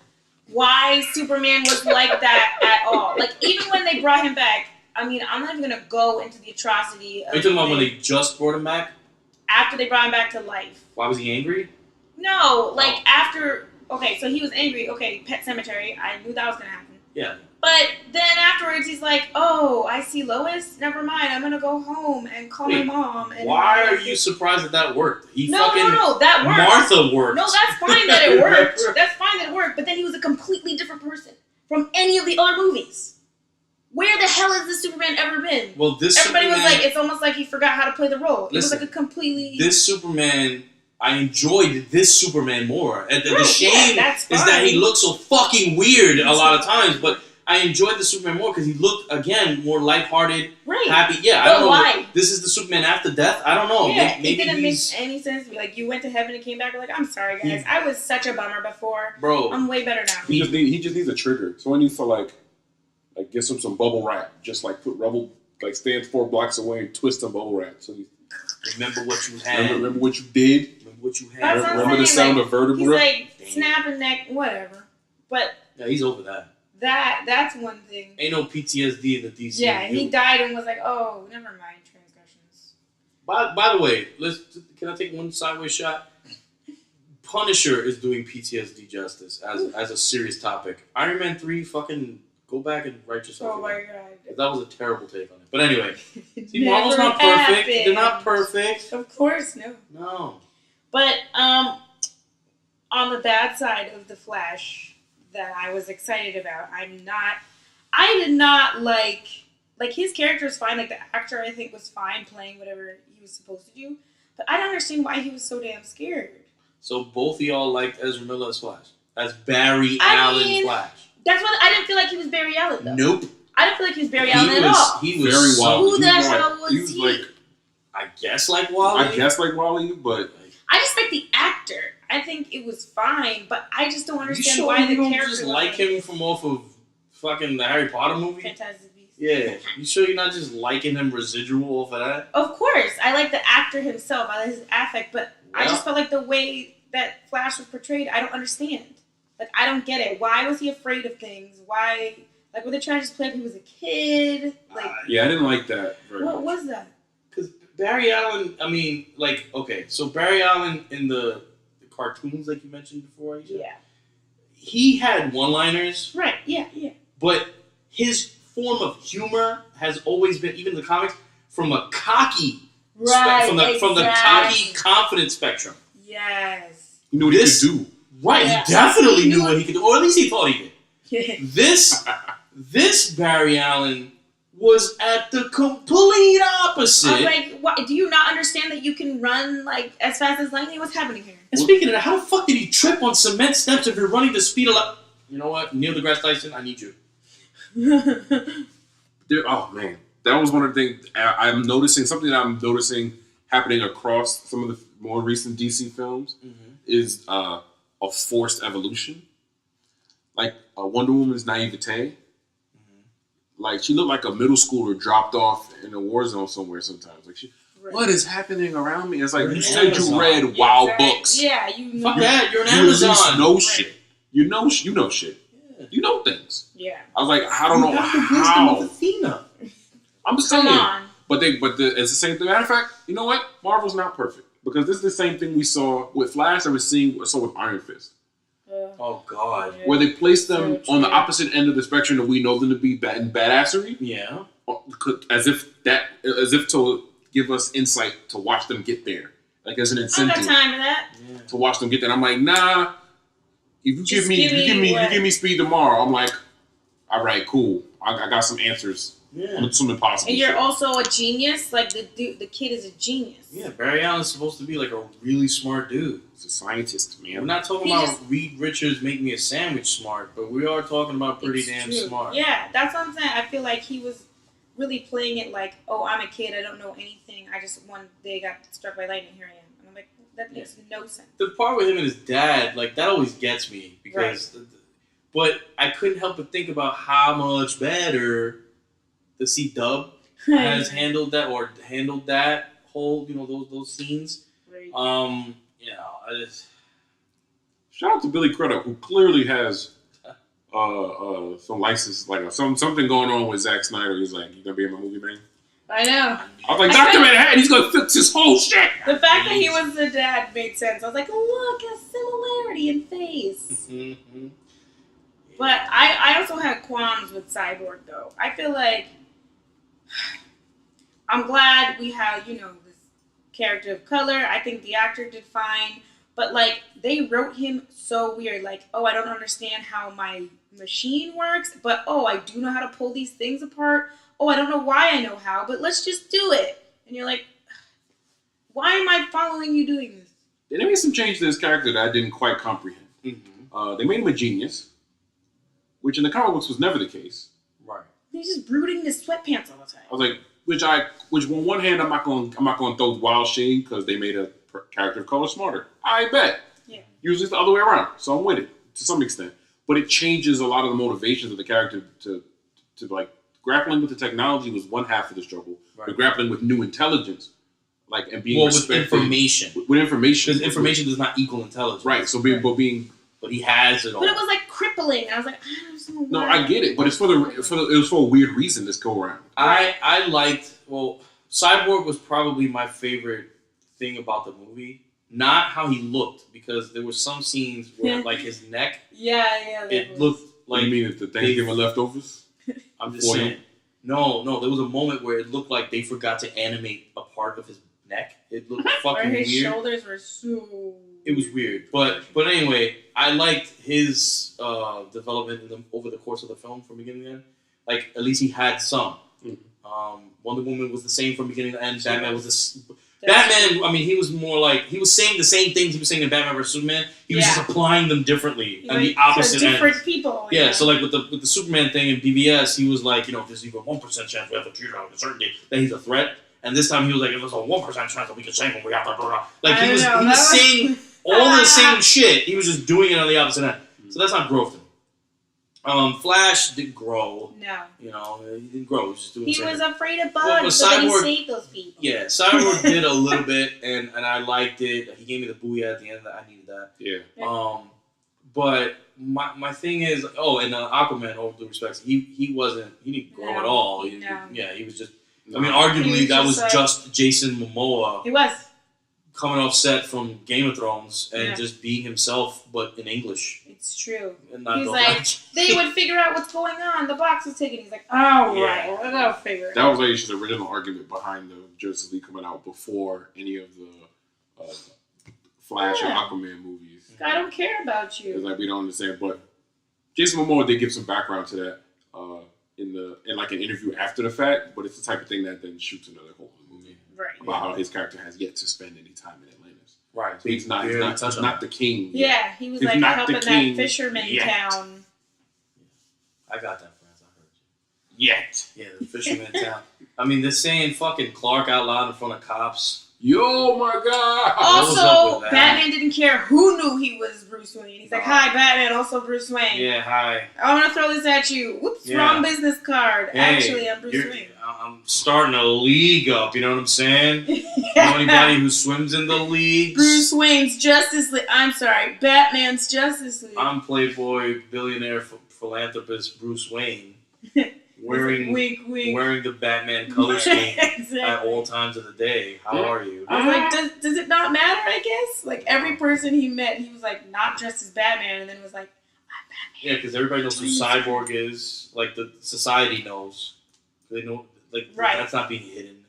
Superman was like that at all. Like even when they brought him back, I mean, I'm not even gonna go into the atrocity of Are you talking about when they just brought him back? after they brought him back to life. Why was he angry? No, like after. Okay, so he was angry. Okay, Pet Cemetery. I knew that was gonna happen. Yeah. But then afterwards, he's like, "Oh, I see Lois. Never mind. I'm gonna go home and call my Wait, mom." And Why are you surprised that worked? He No, fucking no, that worked. Martha worked. No, that's fine that it worked. That's fine that it worked. But then he was a completely different person from any of the other movies. Where the hell has this Superman ever been? Well, this Everybody was Superman, like, it's almost like he forgot how to play the role. It was Listen, like a completely. this Superman. I enjoyed this Superman more. And the Right, shame yeah, that's is that he fine. looked so fucking weird a lot of times, but I enjoyed the Superman more because he looked, again, more lighthearted, Right. happy. Yeah, I But don't know. why? This is the Superman after death? I don't know. Yeah, Maybe it didn't make he's... any sense to me. Like, you went to heaven and came back. Like, I'm sorry, guys. I was such a bummer before. Bro, I'm way better now. He just needs a trigger. So he needs to like get some bubble wrap. Just like put rubble, like stand 4 blocks away and twist some bubble wrap. So remember what you had. remember what you did. Remember what you had. That's what I'm Remember the saying, sound like, of vertebra. He's like, Damn. snapping neck, whatever. But Yeah, he's over that. that's one thing. Ain't no PTSD in the DC. Yeah, and he died and was like, oh, never mind, transgressions. By the way, can I take one sideways shot? Punisher is doing PTSD justice as a serious topic. Iron Man 3, fucking go back and write yourself. Oh my again. god. That was a terrible take on it. But anyway, see, Never Marvel's not perfect. happened. They're not perfect. Of course, no. No. But on the bad side of the Flash that I was excited about, I did not like like his character is fine. Like the actor, I think, was fine playing whatever he was supposed to do. But I don't understand why he was so damn scared. So both of y'all liked Ezra Miller as Flash, as Barry Allen Flash. That's what I didn't feel like he was Barry Allen though. Nope. I didn't feel like he was Barry Allen at all. He was very wild. Who the hell was he? Was he? like, I guess like Wally. But I just like the actor. I think it was fine, but I just don't understand sure why the you don't character just was like him from off of fucking the Harry Potter movie? Fantastic Beasts. Yeah. You sure you're not just liking him residual off of that? Of course, I like the actor himself. I like his affect, but I just felt like the way that Flash was portrayed, I don't understand. Like, I don't get it. Why was he afraid of things? Why, like, were they trying to just play if he was a kid? Like, yeah, I didn't like that. What was that? Because Barry Allen, I mean, like, okay, so Barry Allen in the cartoons, like you mentioned before, Aisha, Yeah. he had one-liners. Right, yeah. But his form of humor has always been, even in the comics, from a cocky, from the cocky, confident spectrum. Yes. You knew what he could do. Right, Yeah. he definitely knew what he could do, or at least he thought he did. Yeah. This Barry Allen was at the complete opposite. I was like, what, do you not understand that you can run like as fast as lightning? What's happening here? And speaking of that, how the fuck did he trip on cement steps if you're running the speed of light? You know what? Neil deGrasse Tyson, I need you. Oh, man. That was one of the things I'm noticing happening across some of the more recent DC films is a forced evolution. Like Wonder Woman's naivete. Like, she looked like a middle schooler dropped off in a war zone somewhere sometimes. Like, what is happening around me? It's like, you said you read wild books. Yeah, you know. Fuck that, you're an You at Amazon. least know shit. You know shit. Yeah. You know things. Yeah. I was like, I don't know have the wisdom how. of Athena. I'm just saying. Come on. But it's the same thing. Matter of fact, you know what? Marvel's not perfect. Because this is the same thing we saw with Flash and we saw with Iron Fist. Oh, God. Where they placed them So on the true. opposite end of the spectrum that we know them to be badassery. Yeah. As if to give us insight to watch them get there. Like as an I don't incentive got time for that. to watch them get there. And I'm like, nah. If you Just give me speed tomorrow, I'm like, all right, cool. I got some answers. Yeah. Some impossible And you're shit. also a genius. Like the kid is a genius. Yeah, Barry Allen's supposed to be like a really smart dude. He's a scientist, man. We're not talking He about just- Reed Richards make me a sandwich smart, but we are talking about pretty It's damn true. smart. Yeah, that's what I'm saying. I feel like he was really playing it like, oh, I'm a kid. I don't know anything. I just one day got struck by lightning. Here I am. And I'm like, that makes no sense. The part with him and his dad, like, that always gets me because, but I couldn't help but think about how much better the C-Dub has handled that whole, those scenes. Right. I just. Shout out to Billy Crudup, who clearly has some license, like something going on with Zack Snyder. He's like, you gonna be in my movie, man? I know. I was like, Dr. Manhattan, he's gonna fix his whole shit. The fact that he was the dad made sense. I was like, look, a similarity in face. Mm-hmm. But I also had qualms with Cyborg, though. I feel like I'm glad we have, this character of color. I think the actor did fine. But, like, they wrote him so weird. Like, oh, I don't understand how my machine works. But, oh, I do know how to pull these things apart. Oh, I don't know why I know how. But let's just do it. And you're like, why am I following you doing this? They made some change to this character that I didn't quite comprehend. Mm-hmm. They made him a genius, which in the comic books was never the case. Right. He's just brooding in his sweatpants all the time. I was like, which on one hand I'm not going to throw wild shade because they made a character of color smarter. I bet. Yeah. Usually it's the other way around, so I'm with it to some extent. But it changes a lot of the motivations of the character to like grappling with the technology was one half of the struggle, but grappling with new intelligence, like and being with information. With information, because information does not equal intelligence. Right. So but he has it all. But it was like crippling. I was like, I don't know. No, I get it, but it's it was for a weird reason this go around. I liked Cyborg was probably my favorite thing about the movie. Not how he looked, because there were some scenes where like his neck, it looked like. You mean the Thanksgiving leftovers? I'm just saying. No, there was a moment where it looked like they forgot to animate a part of his neck. It looked fucking his weird. shoulders were so. It was weird, but anyway, I liked his development over the course of the film from beginning to end. Like, at least he had some. Wonder Woman was the same from beginning to end. Batman was Batman, I mean, he was more like, he was saying the same things he was saying in Batman vs. Superman. He was just applying them differently on the opposite end. Different people. Yeah, so like with the Superman thing in BVS, he was like, there's even 1% chance we have to treat him on a certain day that he's a threat. And this time he was like, if there's a 1% chance that we can save him, we have to blah, blah. Like he was saying all the same shit. He was just doing it on the opposite end. So that's not growth. Flash didn't grow. No. He didn't grow. He was just doing He was afraid of bugs, so then he saved those people. Yeah, Cyborg did a little bit, and I liked it. He gave me the booyah at the end. I needed that. Yeah. But my thing is, and Aquaman, all due respect, he didn't grow at all. He was just. I mean, arguably that was just Jason Momoa. He was. Coming off set from Game of Thrones and just being himself, but in English. It's true. And not He's like, they would figure out what's going on. The box was taken. He's like, right, I'll figure it out. That was like the original argument behind the Justice League coming out before any of the Flash and Aquaman movies. I don't care about you. It's like we don't understand, but Jason Momoa did give some background to that in like an interview after the fact, but it's the type of thing that then shoots another whole movie. Right. About how his character has yet to spend any time in Atlantis. Right. So he's not the king. Yeah, he was he's like not helping the king that fisherman town. I got that, friends. I heard you. Yet. Yeah, the fisherman town. I mean, they're saying fucking Clark out loud in front of cops. Yo, my God. Also, Batman didn't care who knew he was Bruce Wayne. He's like, hi, Batman, also Bruce Wayne. Yeah, hi. I want to throw this at you. Whoops, wrong business card. Hey, actually, I'm Bruce Wayne. I'm starting a league up, you know what I'm saying? Anybody who swims in the leagues. Bruce Wayne's Justice League. I'm sorry, Batman's Justice League. I'm Playboy billionaire philanthropist Bruce Wayne. Wearing the Batman color scheme at all times of the day. How are you? I was like, does it not matter, I guess? Like, every person he met, he was like, not dressed as Batman, and then was like, I'm Batman. Yeah, because everybody knows who Cyborg is. Like, the society knows. They know, that's not being hidden.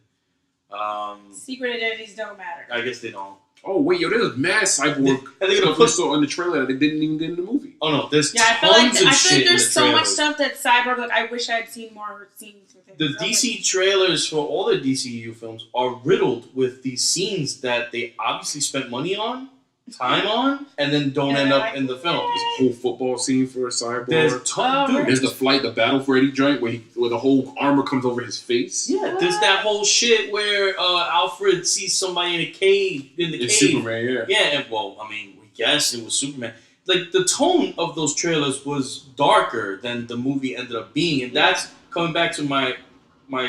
Secret identities don't matter. I guess they don't. Oh, wait, there's mad Cyborg stuff we saw in the trailer that they didn't even get in the movie. Oh, no, there's I feel tons of like shit there's in the so much stuff that Cyborg, like, I wish I had seen more scenes with him. The DC trailers for all the DCU films are riddled with these scenes that they obviously spent money on, time on, and then don't end up in the film. There's a whole football scene for Cyborg. There's the battle for Eddie joint where the whole armor comes over his face. Yeah, there's that whole shit where Alfred sees somebody in a cave in the cave. Superman, yeah. Yeah, and we guess it was Superman. Like the tone of those trailers was darker than the movie ended up being, and that's coming back to my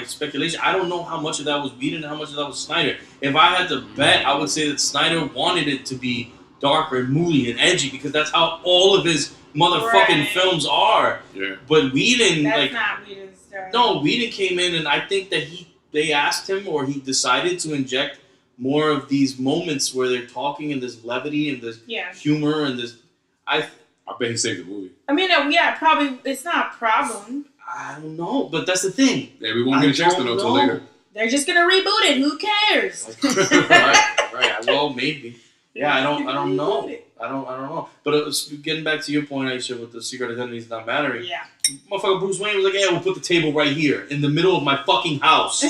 speculation. I don't know how much of that was Whedon and how much of that was Snyder. If I had to bet, I would say that Snyder wanted it to be darker and moody and edgy because that's how all of his motherfucking films are. Yeah. But Whedon, that's not Whedon's style. No, Whedon came in and I think that they asked him or he decided to inject more of these moments where they're talking and this levity and this humor and this. I bet he saved the movie. I mean, probably it's not a problem. I don't know, but that's the thing. Yeah, we won't get a chance to know until later. They're just gonna reboot it. Who cares? right. Well, maybe. Yeah, I don't know. I don't know. But it was, getting back to your point, Aisha, with the secret identities not mattering. Yeah. Motherfucker Bruce Wayne was like, we'll put the table right here in the middle of my fucking house.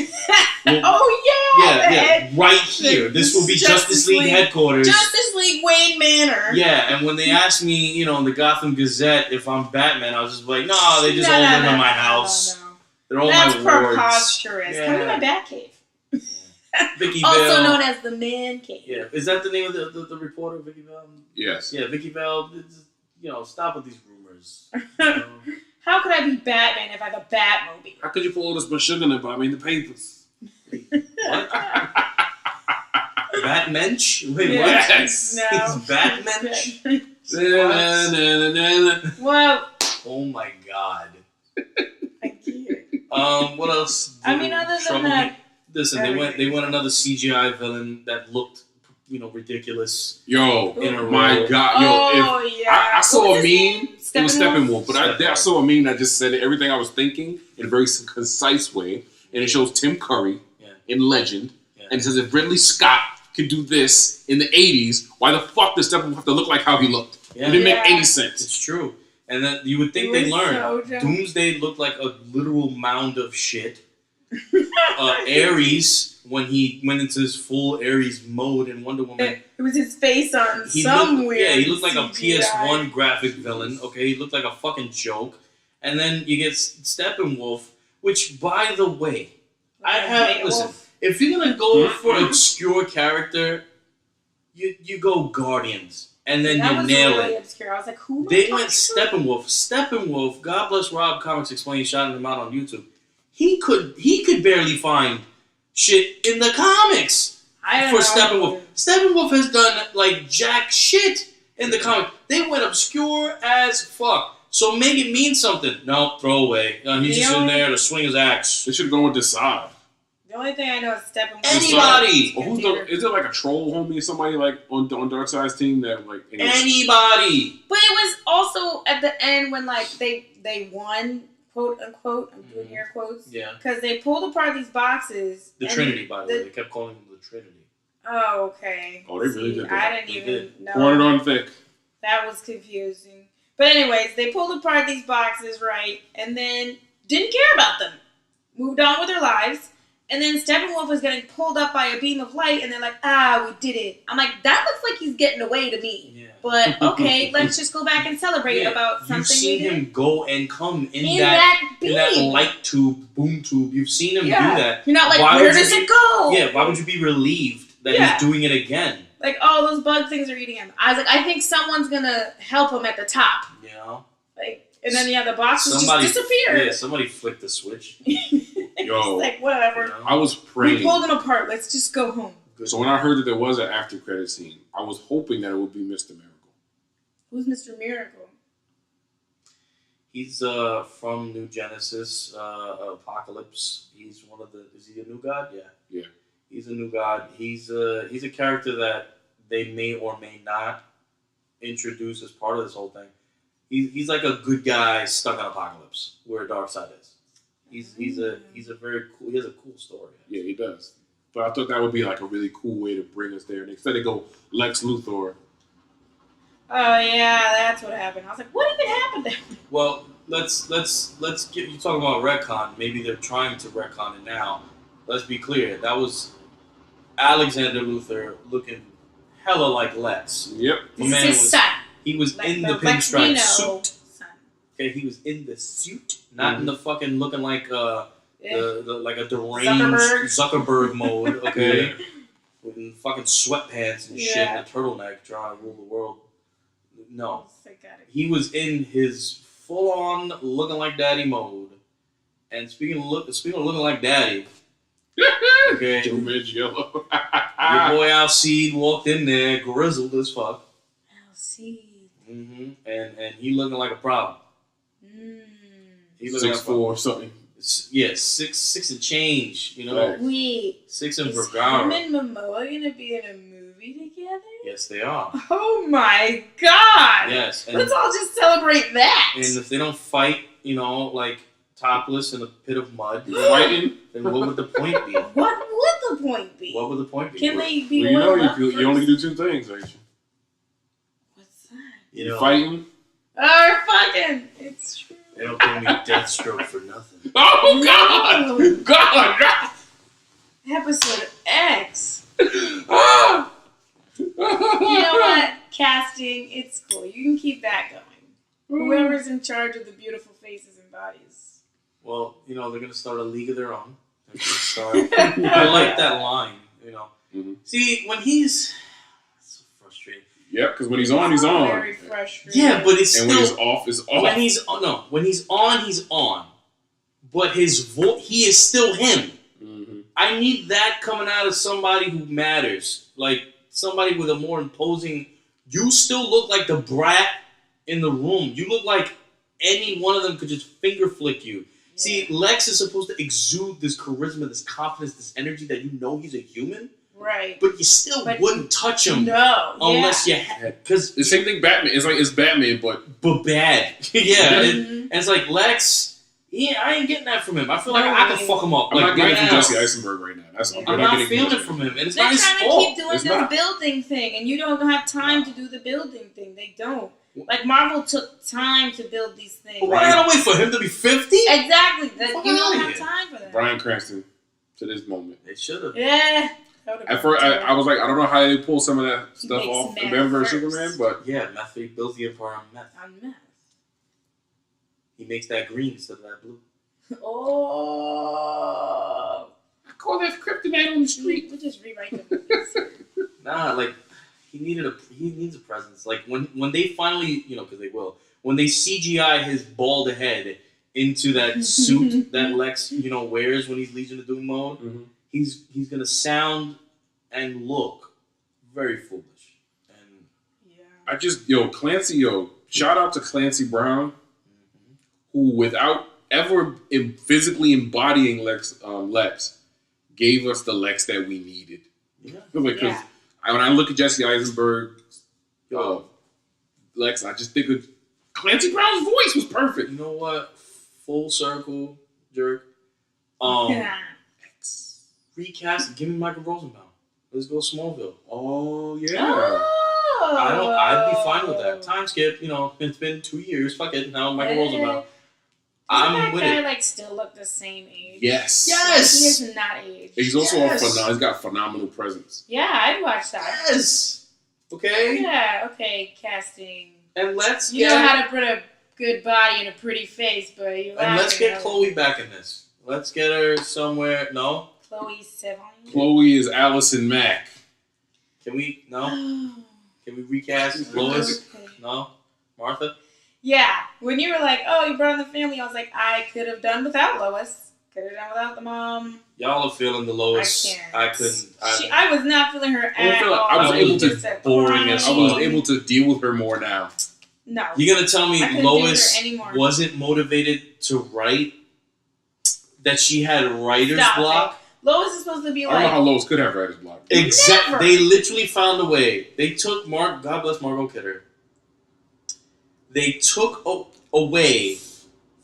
Yeah, right here. This will be Justice League headquarters. Justice League Wayne Manor. Yeah, and when they asked me, in the Gotham Gazette if I'm Batman, I was just like, no, they just all live in my house. No. They're all That's my wards. preposterous. Come to my Batcave. Vicky also Vale. known as the Man Cave. Yeah, is that the name of the reporter, Vicky Vale? Yes. Yeah, Vicky Vale. Stop with these rumors. How could I be Batman if I have a Batmobile? How could you put all this sugar in it? I mean, the papers. What? Batmensch? Wait, yes. what? No. He's Batmensch? Well. Oh my God. I can't. What else? I mean, other than that. Listen, they went another CGI villain that looked, ridiculous. Yo, in a my row. God, yo! I saw a meme. It was Steppenwolf, but I saw a meme that just said everything I was thinking in a very concise way, and it shows Tim Curry in Legend, and it says if Ridley Scott could do this in the '80s, why the fuck does Steppenwolf have to look like how he looked? Yeah. It didn't make any sense. It's true, and then you would think they'd learn. So Doomsday looked like a literal mound of shit. Ares, when he went into his full Ares mode in Wonder Woman. It was his face on some weird. Yeah, he looked like a CGI. PS1 graphic villain. Okay, he looked like a fucking joke. And then you get Steppenwolf, which, by the way, listen. If you're gonna go for an obscure character, you go Guardians, and then you nail really it. Obscure. I was like, who? They went Steppenwolf. Steppenwolf. God bless Rob Comics Explained, shouting him out on YouTube. He could barely find shit in the comics for Steppenwolf. Steppenwolf has done like jack shit in the comic. They went obscure as fuck. So make it mean something. No, throw away. He's just in there to swing his axe. They should go and decide. The only thing I know is Steppenwolf. Anybody. Well, is there like a troll homie, somebody like on Darkseid's team that like anybody? But it was also at the end when like they won, quote unquote. I'm doing air quotes. Yeah. Because they pulled apart these boxes. The Trinity, by the way, they kept calling them the Trinity. Oh, okay. Oh, they really did that. I didn't even know. Poured it on thick. That was confusing. But anyways, they pulled apart these boxes, right? And then didn't care about them. Moved on with their lives. And then Steppenwolf was getting pulled up by a beam of light, and they're like, we did it. I'm like, that looks like he's getting away to me. Yeah. But, okay, let's just go back and celebrate about something. You've seen him go and come in that light tube, boom tube. You've seen him do that. You're not like, where does it go? Yeah, why would you be relieved that he's doing it again? Like, those bug things are eating him. I was like, I think someone's going to help him at the top. You know? Like, and then, the boxes just disappeared. Yeah, somebody flicked the switch. Yo, like, whatever. You know? I was praying. We pulled them apart. Let's just go home. So when I heard that there was an after credit scene, I was hoping that it would be Mr. Miracle. Who's Mr. Miracle? He's from New Genesis, Apocalypse. He's one of the. Is he a new god? Yeah. Yeah. He's a new god. He's a character that they may or may not introduce as part of this whole thing. He's like a good guy stuck on Apocalypse, where Darkseid is. He's a very cool. He has a cool story. Yeah, he does. But I thought that would be like a really cool way to bring us there. And instead they go Lex Luthor. Oh yeah, that's what happened. I was like, what even happened there? Well, let's get you talking about retcon. Maybe they're trying to retcon it now. Let's be clear. That was Alexander Luthor looking hella like Lex. Yep. This is his son. He was like in the pinstripe suit. Son. Okay, he was in the suit, not in the fucking looking like the like a deranged Zuckerberg mode. Okay, with fucking sweatpants and shit and a turtleneck trying to rule the world. No, he was in his full-on looking like daddy mode. And speaking of looking like daddy, okay, Joe Midge Yellow. your boy Alcide walked in there, grizzled as fuck. Alcide. And he looking like a problem. He looking 6'4" or something. Yeah, six and change. You know. Wait. 6 and Is Vergara. him and Momoa gonna be in a movie together? Yes, they are. Oh my god! Yes. And, let's all just celebrate that. And if they don't fight, like topless in a pit of mud, fighting, then what would the point be? What would the point be? What would the point be? Can they be? Well, you only do two things, ain't you? What's that? You know, fighting. Or fucking. It's true. They don't call me Deathstroke for nothing. Oh God! No. God! Episode X. Ah! You know what? Casting, it's cool. You can keep that going. Whoever's in charge of the beautiful faces and bodies. Well, they're gonna start a league of their own. I like that line. Mm-hmm. See, when he's so frustrating. Yep, because when he's on, he's on. Very frustrating. Yeah, but it's and still. when he's off, it's off. When he's on, he's on. But his voice, he is still him. Mm-hmm. I need that coming out of somebody who matters. Like, somebody with a more imposing... You still look like the brat in the room. You look like any one of them could just finger flick you. Yeah. See, Lex is supposed to exude this charisma, this confidence, this energy that he's a human. Right. But you still wouldn't touch him. No. Unless you had... Because the same thing Batman. It's like it's Batman, but bad. Yeah. And it's like Lex... I ain't getting that from him. I feel like No I can way. fuck him up. I'm not getting it from now. Jesse Eisenberg right now. I'm not feeling it from him, and it's They're not his trying to fault. keep doing It's this not. building thing, and you don't have time to do the building thing. They don't. Like Marvel took time to build these things. But why gotta wait for him to be 50? Exactly. That Fuck you don't outta have here. time for that. Bryan Cranston to this moment. They should have. Yeah. At first, I was like, I don't know how they pull some of that stuff makes off in meth Batman vs first. Superman, but Yeah, meth. He builds the empire on meth. I'm mad. He makes that green instead of that blue. Oh. I call that kryptonite on the street. We just rewrite the movies. Nah, like he needs a presence. Like when they finally, because they will, when they CGI his bald head into that suit that Lex, wears when he's Legion of Doom mode, he's gonna sound and look very foolish. And Yeah. Clancy, shout out to Clancy Brown, who without ever physically embodying Lex, gave us the Lex that we needed. yeah, Because when I look at Jesse Eisenberg, Lex, I just think of Clancy Brown's voice was perfect. you know what? Full circle, jerk. Recast. Give me Michael Rosenbaum. Let's go Smallville. Oh yeah. Oh. I'd be fine with that. Time skip. It's been 2 years. Fuck it. Now Michael Rosenbaum. I'm with that guy it. still look the same age. Yes. Yes. He is not aged. He's also Yes. he's got phenomenal presence. Yeah, I'd watch that. Yes. Okay. Yeah, okay, casting. And let's You get know how to put a good body and a pretty face, but you and let's laughing get at Chloe back in this. Let's get her somewhere. No. Chloe Sevigny. Chloe is Allison Mack. Can we? No. Can we recast Lois? Okay. No. Martha. Yeah, when you were like, oh, you brought in the family, I was like, I could have done without Lois. Could have done without the mom. Y'all are feeling the Lois. I can't. I couldn't. I was not feeling her I at feel like all. I was That able was to Just a boring as I was fuck. able to deal with her more now. No. You're gonna tell me I couldn't Lois do her anymore. wasn't motivated to write? That she had writer's Stop block? it. Lois is supposed to be I don't know like, how Lois could have writer's block. Exactly. Never. They literally found a way. They took God bless Margot Kidder. They took away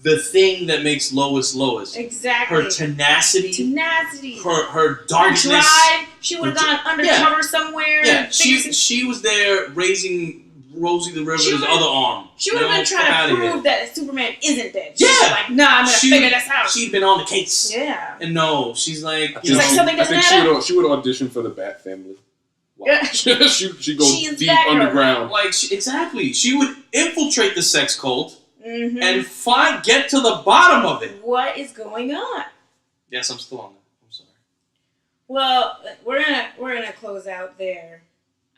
the thing that makes Lois Lois. exactly. Her tenacity. Tenacity. Her Her doggedness. drive. She would have gone undercover somewhere. Yeah, and figured she was there raising Rosie the Riveter's She would've- other arm. She would have been fuck trying outta to here. prove that Superman isn't dead. Yeah. She's like, nah, I'm gonna figure this out. She'd been on the case. Yeah. And no, she's like, She's like, something I doesn't think add up. she would audition for the Bat Family. Yeah. she goes She is deep Batgirl. underground. like exactly. She would infiltrate the sex cult Mm-hmm. and get to the bottom of it. What is going on? Yes, I'm still on that. I'm sorry. Well, we're gonna close out there.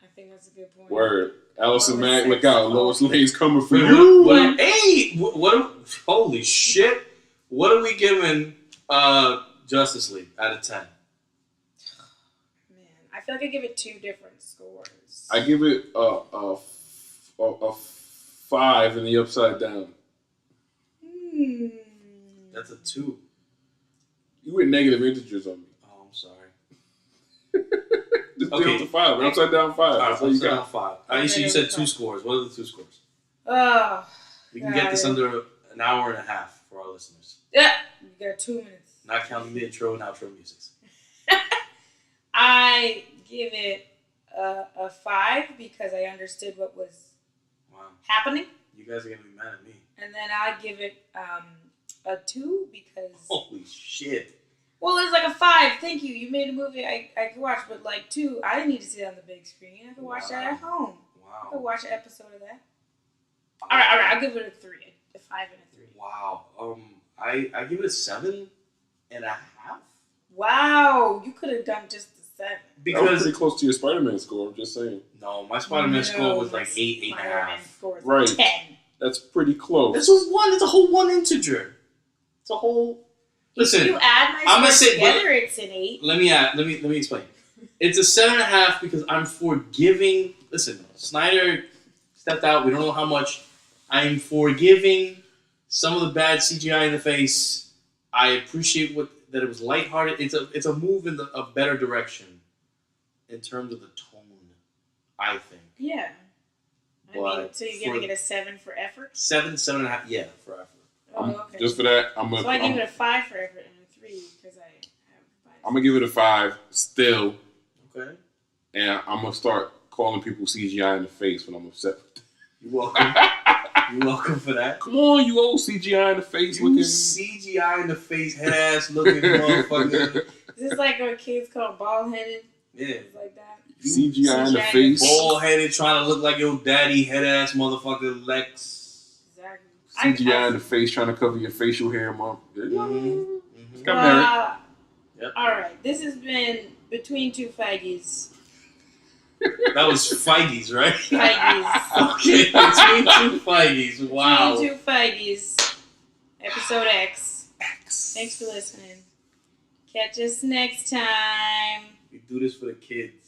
I think that's a good point. Word. Allison Lois Mack, look Lane's out. Lois awesome. Lane's coming for Wait, you. hey, holy shit! What are we giving Justice League out of 10? Man, I feel like I give it 2 different scores. I give it a 5 in the Upside Down. That's a 2. You went negative integers on me. Oh, I'm sorry. Just Okay. deal with the 5. An Upside Down 5. All right, That's all you upside down got. 5. Aisha, you said 2 scores. What are the 2 scores? Oh, We can get this God. under an hour and a half for our listeners. yeah. You got 2 minutes. Not counting the intro and outro musics. I give it a 5 because I understood what was Wow. happening, You guys are going to be mad at me. and then I give it a 2 because Holy shit. well, it's like a 5. Thank you. You made a movie I could watch, but like 2, I didn't need to see it on the big screen. I could watch that at home. I could Wow. watch an episode of that. All right. I'll give it a 3, a 5 and a 3. Wow. I give it a 7.5. Wow, you could have done just the 7. That was Because pretty close to your Spider-Man score. I'm just saying. no, my Spider-Man score was like 8, 8.5. Spider-Man score is Right. 10. That's pretty close. That's a 1. It's a whole 1 integer. It's a whole. Listen, You add my I'm gonna scores say- together, it's an 8. let me explain. It's a 7.5 because I'm forgiving. Listen, Snyder stepped out. We don't know how much. I'm forgiving some of the bad CGI in the face. I appreciate that it was lighthearted. It's a move in a better direction in terms of the tone, I think. Yeah. I But mean, so you're giving it a 7 for effort? 7.5, yeah, for effort. Oh, I'm okay. Just for that, I'm So I give it a 5 for effort and a 3 because I have 5. I'm gonna give it a 5 still. Okay. And I'm gonna start calling people CGI in the face when I'm upset. You're welcome. You're welcome for that. Come on, you old CGI in the face You looking. CGI in the face, head ass looking motherfucker. This is like when kids call bald headed. Yeah. It's like that. CGI in the CGI. face. Bald headed, trying to look like your daddy, head ass motherfucker Lex. Exactly. CGI in the face, trying to cover your facial hair, mom. Mm-hmm. Got married. Yep. All right. This has been Between Two Feiges. That was Feiges, right? Feiges. Okay, Between Two Feiges. Wow. Between Two Feiges. Episode X. Thanks for listening. Catch us next time. We do this for the kids.